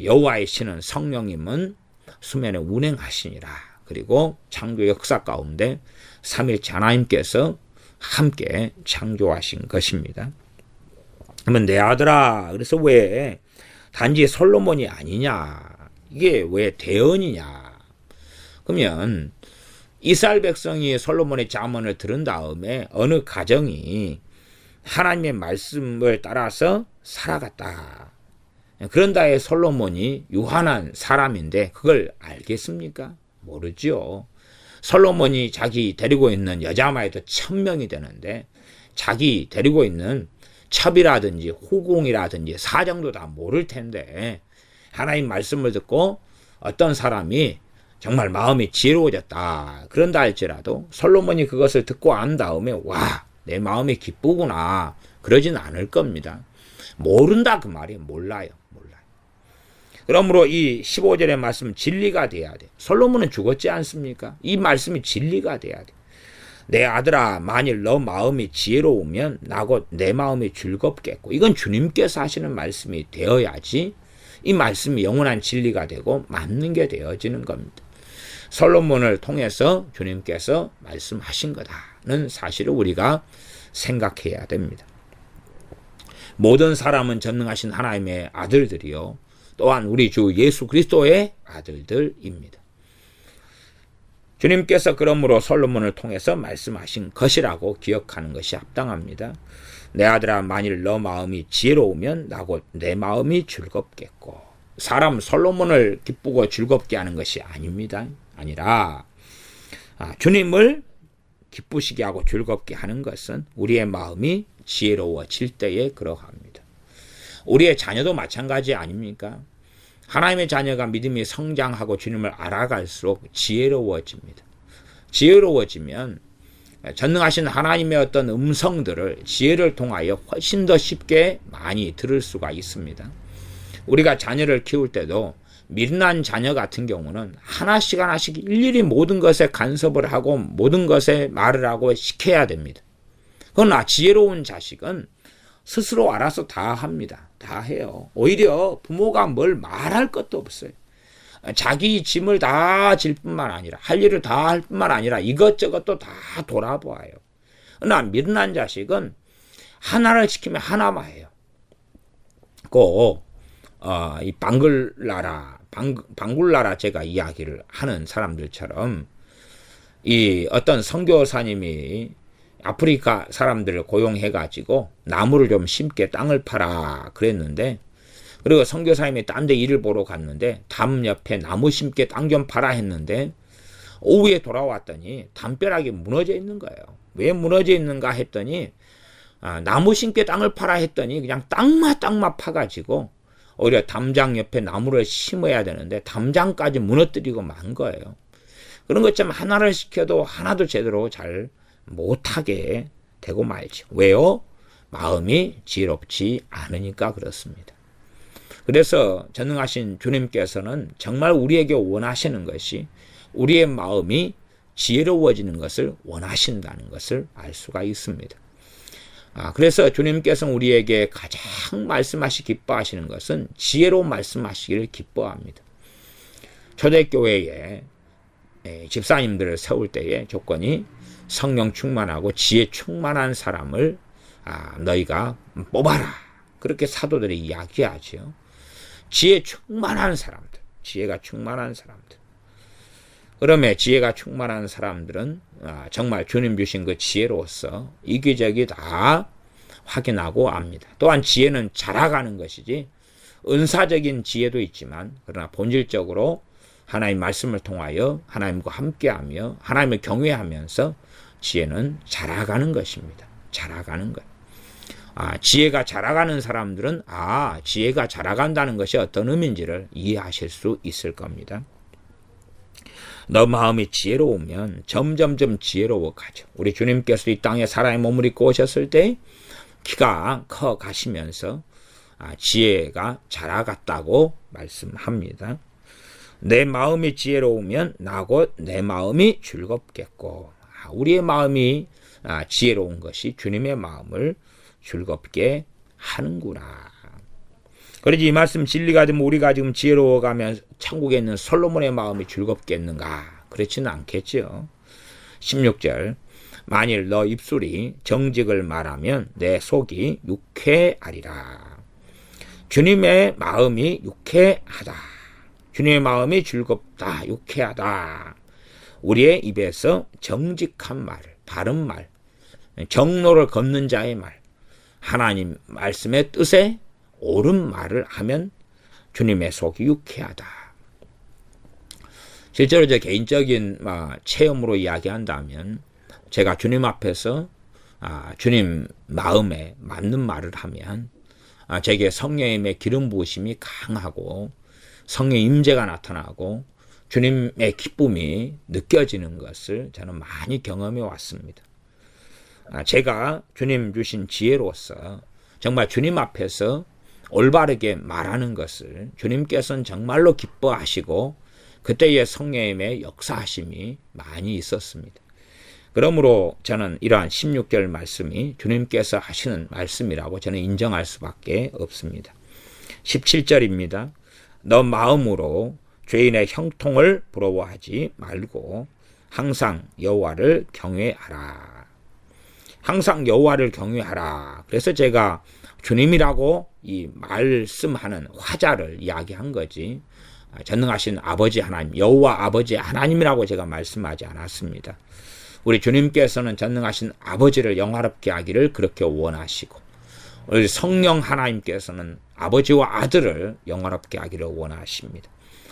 여호와의 신은 성령님은 수면에 운행하시니라. 그리고 창조 역사 가운데 삼일체 하나님께서 함께 창조하신 것입니다. 그러면 내 아들아 그래서 왜 단지 솔로몬이 아니냐 이게 왜 대언이냐 그러면 이스라엘 백성이 솔로몬의 잠언을 들은 다음에 어느 가정이 하나님의 말씀을 따라서 살아갔다. 그런다 해 솔로몬이 유한한 사람인데 그걸 알겠습니까? 모르죠. 솔로몬이 자기 데리고 있는 여자만 해도 1000명이 되는데 자기 데리고 있는 첩이라든지 후궁이라든지 사정도 다 모를 텐데 하나님 말씀을 듣고 어떤 사람이 정말 마음이 지혜로워졌다. 그런다 할지라도 솔로몬이 그것을 듣고 안 다음에 와, 내 마음이 기쁘구나. 그러진 않을 겁니다. 모른다 그 말이에요. 몰라요. 그러므로 이 15절의 말씀 진리가 돼야 돼. 솔로몬은 죽었지 않습니까? 이 말씀이 진리가 돼야 돼. 내 아들아 만일 너 마음이 지혜로우면 나 곧 내 마음이 즐겁겠고 이건 주님께서 하시는 말씀이 되어야지 이 말씀이 영원한 진리가 되고 맞는 게 되어지는 겁니다. 솔로몬을 통해서 주님께서 말씀하신 거다는 사실을 우리가 생각해야 됩니다. 모든 사람은 전능하신 하나님의 아들들이요. 또한 우리 주 예수 그리스도의 아들들입니다. 주님께서 그러므로 솔로몬을 통해서 말씀하신 것이라고 기억하는 것이 합당합니다. 내 아들아 만일 너 마음이 지혜로우면 나 곧 내 마음이 즐겁겠고 사람 솔로몬을 기쁘고 즐겁게 하는 것이 아닙니다. 아니라 주님을 기쁘시게 하고 즐겁게 하는 것은 우리의 마음이 지혜로워질 때에 그러합니다. 우리의 자녀도 마찬가지 아닙니까? 하나님의 자녀가 믿음이 성장하고 주님을 알아갈수록 지혜로워집니다. 지혜로워지면 전능하신 하나님의 어떤 음성들을 지혜를 통하여 훨씬 더 쉽게 많이 들을 수가 있습니다. 우리가 자녀를 키울 때도 미련한 자녀 같은 경우는 하나씩 하나씩 일일이 모든 것에 간섭을 하고 모든 것에 말을 하고 시켜야 됩니다. 그러나 지혜로운 자식은 스스로 알아서 다 합니다. 다 해요. 오히려 부모가 뭘 말할 것도 없어요. 자기 짐을 다 질 뿐만 아니라 할 일을 다 할 뿐만 아니라 이것저것도 다 돌아보아요. 그러나 미련한 자식은 하나를 시키면 하나만 해요. 이 방글라라 제가 이야기를 하는 사람들처럼 이 어떤 선교사님이 아프리카 사람들을 고용해가지고 나무를 좀 심게 땅을 파라 그랬는데, 그리고 선교사님이 딴 데 일을 보러 갔는데 담 옆에 나무 심게 땅 좀 파라 했는데 오후에 돌아왔더니 담벼락이 무너져 있는 거예요. 왜 무너져 있는가 했더니 나무 심게 땅을 파라 했더니 그냥 땅만 파가지고 오히려 담장 옆에 나무를 심어야 되는데 담장까지 무너뜨리고 만 거예요. 그런 것처럼 하나를 시켜도 하나도 제대로 잘 못하게 되고 말죠. 왜요? 마음이 지혜롭지 않으니까 그렇습니다. 그래서 전능하신 주님께서는 정말 우리에게 원하시는 것이 우리의 마음이 지혜로워지는 것을 원하신다는 것을 알 수가 있습니다. 그래서 주님께서는 우리에게 가장 말씀하시 기뻐하시는 것은 지혜로 말씀하시기를 기뻐합니다. 초대교회에 집사님들을 세울 때의 조건이 성령 충만하고 지혜 충만한 사람을 너희가 뽑아라. 그렇게 사도들이 이야기하죠. 지혜 충만한 사람들, 지혜가 충만한 사람들. 그러면 지혜가 충만한 사람들은 정말 주님 주신 그 지혜로서 이기적이 다 확인하고 압니다. 또한 지혜는 자라가는 것이지 은사적인 지혜도 있지만 그러나 본질적으로 하나님 말씀을 통하여 하나님과 함께하며 하나님을 경외하면서 지혜는 자라가는 것입니다. 자라가는 것. 지혜가 자라가는 사람들은 지혜가 자라간다는 것이 어떤 의미인지를 이해하실 수 있을 겁니다. 너 마음이 지혜로우면 점점점 지혜로워 가죠. 우리 주님께서 이 땅에 사람의 몸을 입고 오셨을 때 키가 커 가시면서 지혜가 자라갔다고 말씀합니다. 내 마음이 지혜로우면 나 곧 내 마음이 즐겁겠고, 우리의 마음이 지혜로운 것이 주님의 마음을 즐겁게 하는구나. 그러지 이 말씀 진리가 되면 우리가 지금 지혜로워가면 천국에 있는 솔로몬의 마음이 즐겁겠는가? 그렇지는 않겠죠. 16절 만일 너 입술이 정직을 말하면 내 속이 유쾌하리라. 주님의 마음이 유쾌하다. 주님의 마음이 즐겁다. 유쾌하다. 우리의 입에서 정직한 말, 바른 말, 정로를 걷는 자의 말, 하나님 말씀의 뜻에 옳은 말을 하면 주님의 속이 유쾌하다. 실제로 제 개인적인 체험으로 이야기한다면 제가 주님 앞에서 주님 마음에 맞는 말을 하면 제게 성령님의 기름 부으심이 강하고 성령의 임재가 나타나고 주님의 기쁨이 느껴지는 것을 저는 많이 경험해 왔습니다. 제가 주님 주신 지혜로서 정말 주님 앞에서 올바르게 말하는 것을 주님께서는 정말로 기뻐하시고 그때의 성령님의 역사하심이 많이 있었습니다. 그러므로 저는 이러한 16절 말씀이 주님께서 하시는 말씀이라고 저는 인정할 수밖에 없습니다. 17절입니다. 너 마음으로 죄인의 형통을 부러워하지 말고 항상 여호와를 경외하라. 항상 여호와를 경외하라. 그래서 제가 주님이라고 이 말씀하는 화자를 이야기한 거지 전능하신 아버지 하나님, 여호와 아버지 하나님이라고 제가 말씀하지 않았습니다. 우리 주님께서는 전능하신 아버지를 영화롭게 하기를 그렇게 원하시고 우리 성령 하나님께서는 아버지와 아들을 영화롭게 하기를 원하십니다.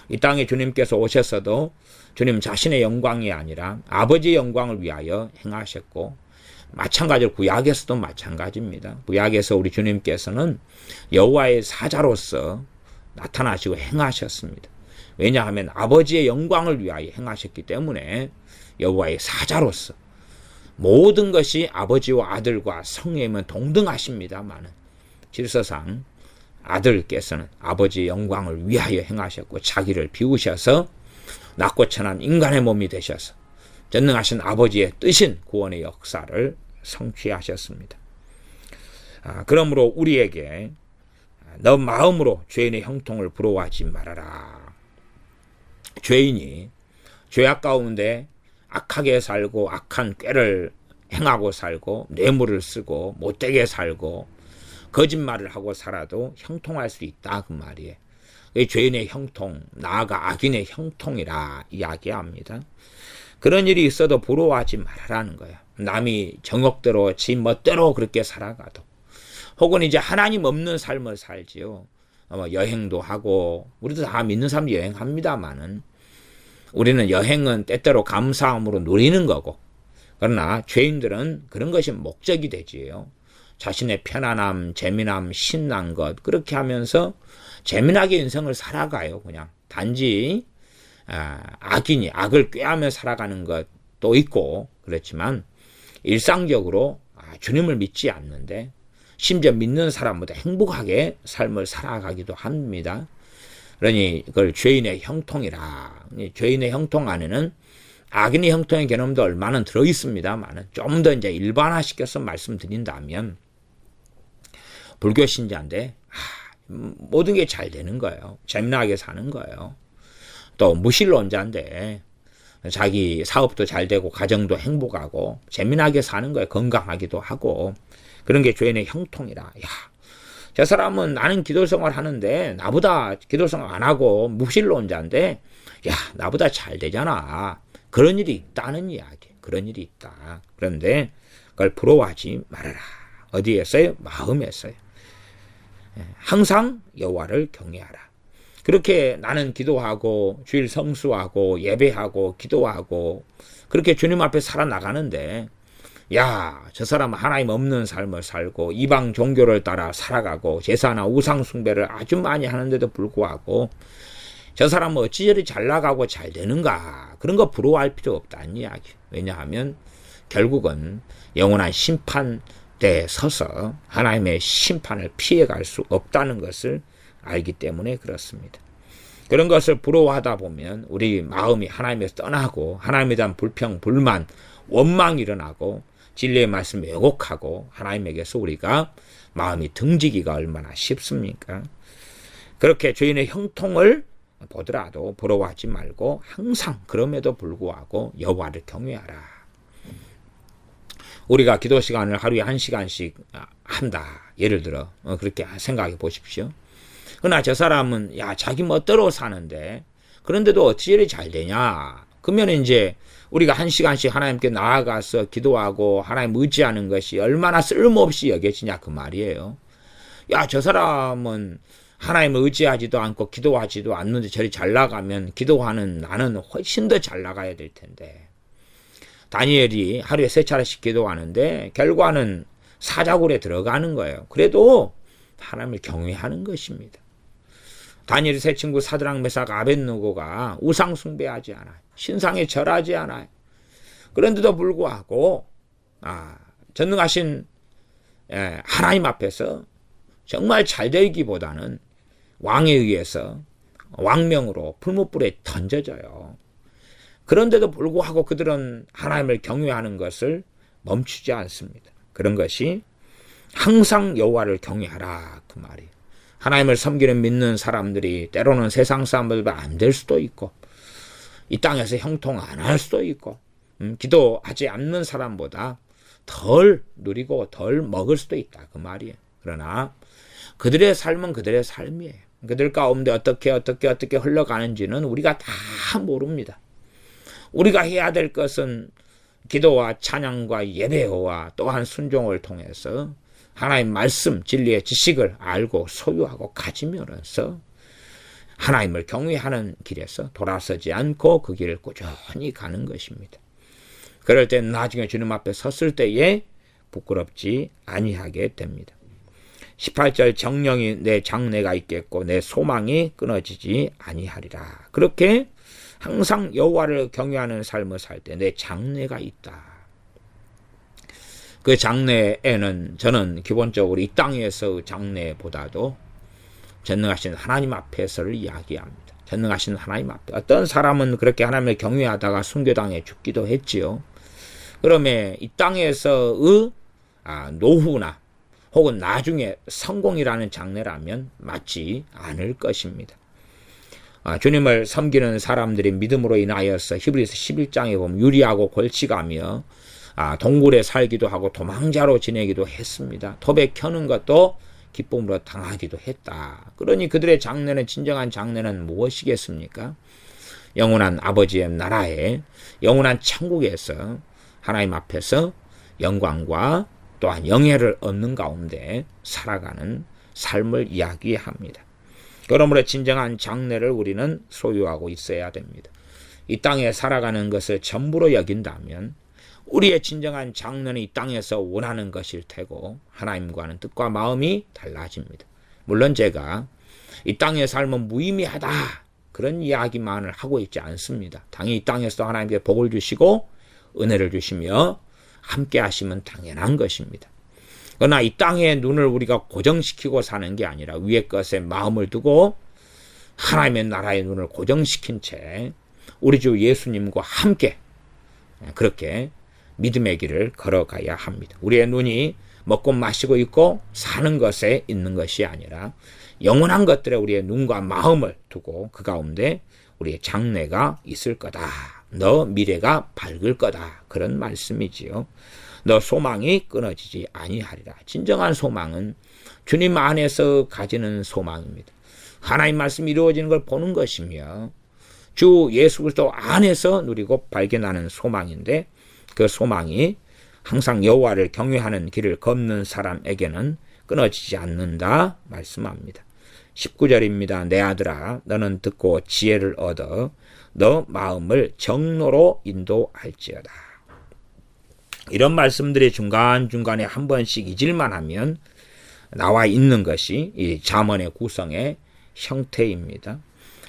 이 땅에 주님께서 오셨어도 주님 자신의 영광이 아니라 아버지의 영광을 위하여 행하셨고 마찬가지로 구약에서도 마찬가지입니다. 구약에서 우리 주님께서는 여호와의 사자로서 나타나시고 행하셨습니다. 왜냐하면 아버지의 영광을 위하여 행하셨기 때문에 여호와의 사자로서 모든 것이 아버지와 아들과 성령님은 동등하십니다마는 질서상 아들께서는 아버지의 영광을 위하여 행하셨고 자기를 비우셔서 낮고 천한 인간의 몸이 되셔서 전능하신 아버지의 뜻인 구원의 역사를 성취하셨습니다. 그러므로 우리에게 너 마음으로 죄인의 형통을 부러워하지 말아라. 죄인이 죄악 가운데 악하게 살고 악한 꾀를 행하고 살고 뇌물을 쓰고 못되게 살고 거짓말을 하고 살아도 형통할 수 있다 그 말이에요. 죄인의 형통, 나아가 악인의 형통이라 이야기합니다. 그런 일이 있어도 부러워하지 말라는 거예요. 남이 정욕대로 지 멋대로 그렇게 살아가도 혹은 이제 하나님 없는 삶을 살지요. 여행도 하고 우리도 다 믿는 사람 여행합니다만은 우리는 여행은 때때로 감사함으로 누리는 거고 그러나 죄인들은 그런 것이 목적이 되지요. 자신의 편안함, 재미남, 신난 것 그렇게 하면서 재미나게 인생을 살아가요. 그냥 단지 악인이 악을 꾀하며 살아가는 것도 있고 그렇지만 일상적으로 주님을 믿지 않는데 심지어 믿는 사람보다 행복하게 삶을 살아가기도 합니다. 그러니 그걸 죄인의 형통이라. 죄인의 형통 안에는 악인의 형통의 개념도 얼마나 들어있습니다만 좀 더 이제 일반화시켜서 말씀드린다면 불교 신자인데 모든 게 잘 되는 거예요. 재미나게 사는 거예요. 또 무신론자인데 자기 사업도 잘 되고 가정도 행복하고 재미나게 사는 거예요. 건강하기도 하고 그런 게 죄인의 형통이라. 야, 저 사람은 나는 기도생활 하는데 나보다 기도생활 안 하고 무신론자인데 야 나보다 잘 되잖아. 그런 일이 있다는 이야기. 그런 일이 있다. 그런데 그걸 부러워하지 말아라. 어디에서요? 마음에서요. 항상 여호와를 경외하라. 그렇게 나는 기도하고 주일 성수하고 예배하고 기도하고 그렇게 주님 앞에 살아나가는데 야, 저 사람은 하나님 없는 삶을 살고 이방 종교를 따라 살아가고 제사나 우상 숭배를 아주 많이 하는데도 불구하고 저 사람은 어찌 저리 잘 나가고 잘 되는가. 그런 거 부러워할 필요 없다는 이야기. 왜냐하면 결국은 영원한 심판대에 서서 하나님의 심판을 피해갈 수 없다는 것을 알기 때문에 그렇습니다. 그런 것을 부러워하다 보면 우리 마음이 하나님에서 떠나고 하나님에 대한 불평, 불만, 원망이 일어나고 진리의 말씀 왜곡하고 하나님에게서 우리가 마음이 등지기가 얼마나 쉽습니까? 그렇게 죄인의 형통을 보더라도 부러워하지 말고 항상 그럼에도 불구하고 여호와를 경외하라. 우리가 기도 시간을 하루에 1시간씩 한다. 예를 들어 그렇게 생각해 보십시오. 그러나 저 사람은 야 자기 멋대로 사는데 그런데도 어찌 이리 잘 되냐. 그러면 이제 우리가 1시간씩 하나님께 나아가서 기도하고 하나님 의지하는 것이 얼마나 쓸모없이 여겨지냐 그 말이에요. 야 저 사람은 하나님을 의지하지도 않고 기도하지도 않는데 저리 잘 나가면 기도하는 나는 훨씬 더 잘 나가야 될 텐데. 다니엘이 하루에 3차례씩 기도하는데 결과는 사자굴에 들어가는 거예요. 그래도 하나님을 경외하는 것입니다. 다니엘의 세 친구 사드락 메삭 아벳느고가 우상 숭배하지 않아요. 신상에 절하지 않아요. 그런데도 불구하고 전능하신 하나님 앞에서 정말 잘 되기보다는 왕에 의해서 왕명으로 풀무불에 던져져요. 그런데도 불구하고 그들은 하나님을 경외하는 것을 멈추지 않습니다. 그런 것이 항상 여호와를 경외하라 그 말이에요. 하나님을 섬기는 믿는 사람들이 때로는 세상 사람들보다 안 될 수도 있고 이 땅에서 형통 안 할 수도 있고 기도하지 않는 사람보다 덜 누리고 덜 먹을 수도 있다 그 말이에요. 그러나 그들의 삶은 그들의 삶이에요. 그들 가운데 어떻게 흘러가는지는 우리가 다 모릅니다. 우리가 해야 될 것은 기도와 찬양과 예배와 또한 순종을 통해서 하나님 말씀 진리의 지식을 알고 소유하고 가지면서 하나님을 경외하는 길에서 돌아서지 않고 그 길을 꾸준히 가는 것입니다. 그럴 때 나중에 주님 앞에 섰을 때에 부끄럽지 아니하게 됩니다. 18절 정령이 내 장래가 있겠고 내 소망이 끊어지지 아니하리라. 그렇게 항상 여호와를 경외하는 삶을 살 때 내 장래가 있다. 그 장래에는 저는 기본적으로 이 땅에서 장래보다도 전능하신 하나님 앞에서를 이야기합니다. 전능하신 하나님 앞에. 어떤 사람은 그렇게 하나님을 경외하다가 순교당해 죽기도 했지요. 그러면 이 땅에서의 노후나 혹은 나중에 성공이라는 장래라면 맞지 않을 것입니다. 주님을 섬기는 사람들이 믿음으로 인하여서 히브리서 11장에 보면 유리하고 골치가며 동굴에 살기도 하고 도망자로 지내기도 했습니다. 톱에 켜는 것도 기쁨으로 당하기도 했다. 그러니 그들의 장래는, 진정한 장래는 무엇이겠습니까? 영원한 아버지의 나라에, 영원한 천국에서 하나님 앞에서 영광과 또한 영예를 얻는 가운데 살아가는 삶을 이야기합니다. 그러므로 진정한 장래를 우리는 소유하고 있어야 됩니다. 이 땅에 살아가는 것을 전부로 여긴다면 우리의 진정한 장래는 이 땅에서 원하는 것일 테고 하나님과는 뜻과 마음이 달라집니다. 물론 제가 이 땅의 삶은 무의미하다 그런 이야기만을 하고 있지 않습니다. 당연히 이 땅에서 하나님께 복을 주시고 은혜를 주시며 함께 하시면 당연한 것입니다. 그러나 이 땅의 눈을 우리가 고정시키고 사는 게 아니라 위의 것에 마음을 두고 하나님의 나라의 눈을 고정시킨 채 우리 주 예수님과 함께 그렇게 믿음의 길을 걸어가야 합니다. 우리의 눈이 먹고 마시고 있고 사는 것에 있는 것이 아니라 영원한 것들에 우리의 눈과 마음을 두고 그 가운데 우리의 장래가 있을 거다. 너 미래가 밝을 거다. 그런 말씀이지요. 너 소망이 끊어지지 아니하리라. 진정한 소망은 주님 안에서 가지는 소망입니다. 하나님 말씀이 이루어지는 걸 보는 것이며 주 예수 그리스도 안에서 누리고 발견하는 소망인데 그 소망이 항상 여호와를 경외하는 길을 걷는 사람에게는 끊어지지 않는다 말씀합니다. 19절입니다. 내 아들아 너는 듣고 지혜를 얻어 너 마음을 정로로 인도할지어다. 이런 말씀들이 중간중간에 한 번씩 잊을만 하면 나와 있는 것이 이 잠언의 구성의 형태입니다.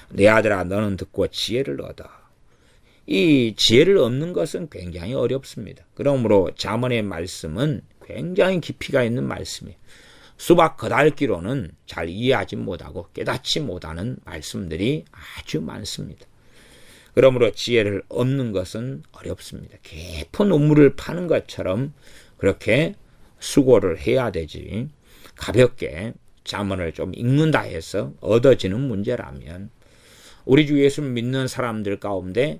내 아들아 너는 듣고 지혜를 얻어. 이 지혜를 얻는 것은 굉장히 어렵습니다. 그러므로 잠언의 말씀은 굉장히 깊이가 있는 말씀이에요. 수박 거달기로는 잘 이해하지 못하고 깨닫지 못하는 말씀들이 아주 많습니다. 그러므로 지혜를 얻는 것은 어렵습니다. 깊은 우물을 파는 것처럼 그렇게 수고를 해야 되지 가볍게 잠언을 좀 읽는다 해서 얻어지는 문제라면 우리 주 예수를 믿는 사람들 가운데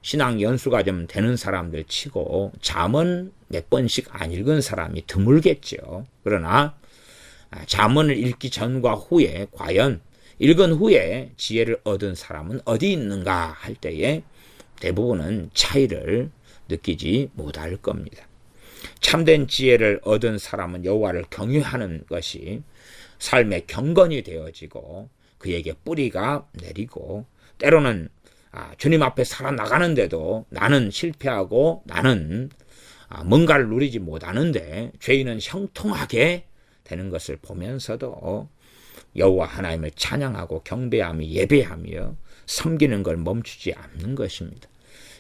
신앙 연수가 좀 되는 사람들 치고 잠언 몇 번씩 안 읽은 사람이 드물겠죠. 그러나 잠언을 읽기 전과 후에 과연 읽은 후에 지혜를 얻은 사람은 어디 있는가 할 때에 대부분은 차이를 느끼지 못할 겁니다. 참된 지혜를 얻은 사람은 여호와를 경외하는 것이 삶의 경건이 되어지고 그에게 뿌리가 내리고 때로는 주님 앞에 살아나가는데도 나는 실패하고 나는 뭔가를 누리지 못하는데 죄인은 형통하게 되는 것을 보면서도 여호와 하나님을 찬양하고 경배하며 예배하며 섬기는 걸 멈추지 않는 것입니다.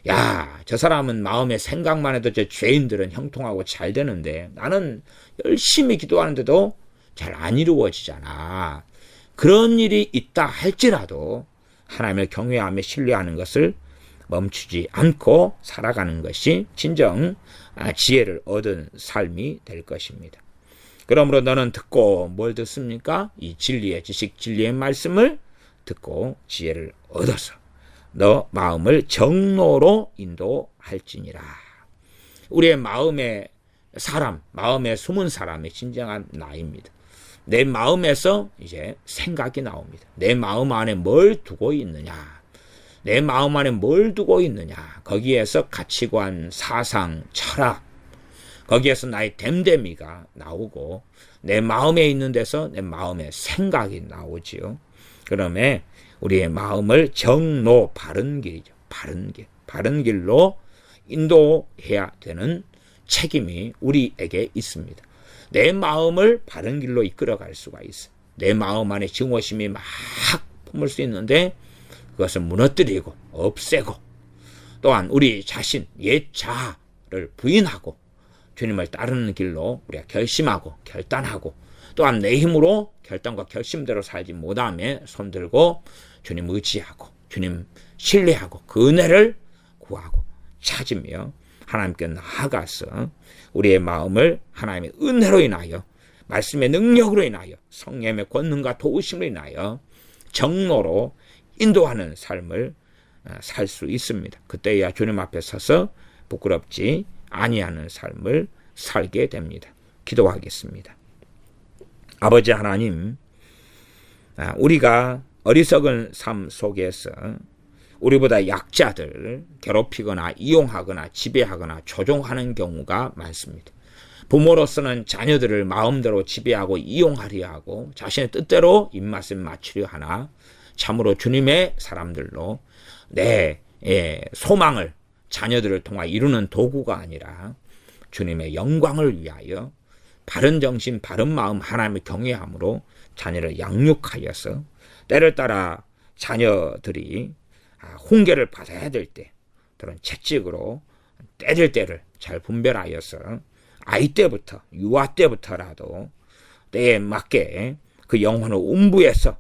야, 저 사람은 마음의 생각만 해도 저 죄인들은 형통하고 잘 되는데 나는 열심히 기도하는데도 잘 안 이루어지잖아. 그런 일이 있다 할지라도 하나님을 경외하며 신뢰하는 것을 멈추지 않고 살아가는 것이 진정 지혜를 얻은 삶이 될 것입니다. 그러므로 너는 듣고 뭘 듣습니까? 이 진리의 지식, 진리의 말씀을 듣고 지혜를 얻어서 너 마음을 정로로 인도할지니라. 우리의 마음의 사람, 마음에 숨은 사람의 진정한 나입니다. 내 마음에서 이제 생각이 나옵니다. 내 마음 안에 뭘 두고 있느냐? 내 마음 안에 뭘 두고 있느냐? 거기에서 가치관, 사상, 철학, 거기에서 나의 됨됨이가 나오고 내 마음에 있는 데서 내 마음의 생각이 나오지요. 그러면 우리의 마음을 정로, 바른 길이죠. 바른 길, 바른 길로 인도해야 되는 책임이 우리에게 있습니다. 내 마음을 바른 길로 이끌어갈 수가 있어요. 내 마음 안에 증오심이 막 품을 수 있는데 그것을 무너뜨리고 없애고 또한 우리 자신, 옛 자아를 부인하고 주님을 따르는 길로 우리가 결심하고 결단하고 또한 내 힘으로 결단과 결심대로 살지 못하며 손들고 주님 의지하고 주님 신뢰하고 그 은혜를 구하고 찾으며 하나님께 나아가서 우리의 마음을 하나님의 은혜로 인하여 말씀의 능력으로 인하여 성령의 권능과 도우심으로 인하여 정로로 인도하는 삶을 살 수 있습니다. 그때야 주님 앞에 서서 부끄럽지 아니하는 삶을 살게 됩니다. 기도하겠습니다. 아버지 하나님, 우리가 어리석은 삶 속에서 우리보다 약자들 괴롭히거나 이용하거나 지배하거나 조종하는 경우가 많습니다. 부모로서는 자녀들을 마음대로 지배하고 이용하려 하고 자신의 뜻대로 입맛을 맞추려 하나 참으로 주님의 사람들로 내 소망을 자녀들을 통해 이루는 도구가 아니라 주님의 영광을 위하여 바른 정신 바른 마음 하나님의 경외함으로 자녀를 양육하여서 때를 따라 자녀들이 훈계를 받아야 될 때 그런 채찍으로 때릴 때를 잘 분별하여서 아이 때부터 유아 때부터라도 때에 맞게 그 영혼을 음부에서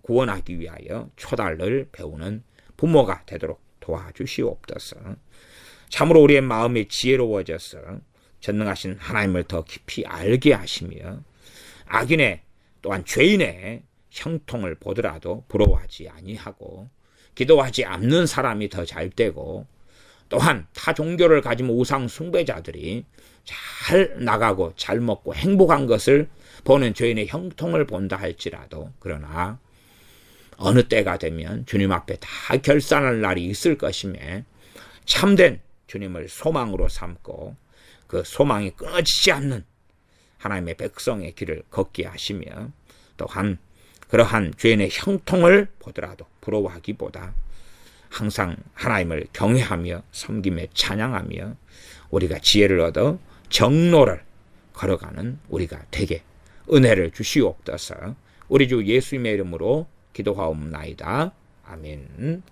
구원하기 위하여 초달을 배우는 부모가 되도록 도와주시옵소서. 참으로 우리의 마음이 지혜로워져서 전능하신 하나님을 더 깊이 알게 하시며 악인의 또한 죄인의 형통을 보더라도 부러워하지 아니하고 기도하지 않는 사람이 더 잘되고 또한 타 종교를 가진 우상 숭배자들이 잘 나가고 잘 먹고 행복한 것을 보는 죄인의 형통을 본다 할지라도 그러나 어느 때가 되면 주님 앞에 다 결산할 날이 있을 것이며 참된 주님을 소망으로 삼고 그 소망이 끊어지지 않는 하나님의 백성의 길을 걷게 하시며 또한 그러한 죄인의 형통을 보더라도 부러워하기보다 항상 하나님을 경외하며 섬김에 찬양하며 우리가 지혜를 얻어 정로를 걸어가는 우리가 되게 은혜를 주시옵소서. 우리 주 예수님의 이름으로 기도하옵나이다. 아멘.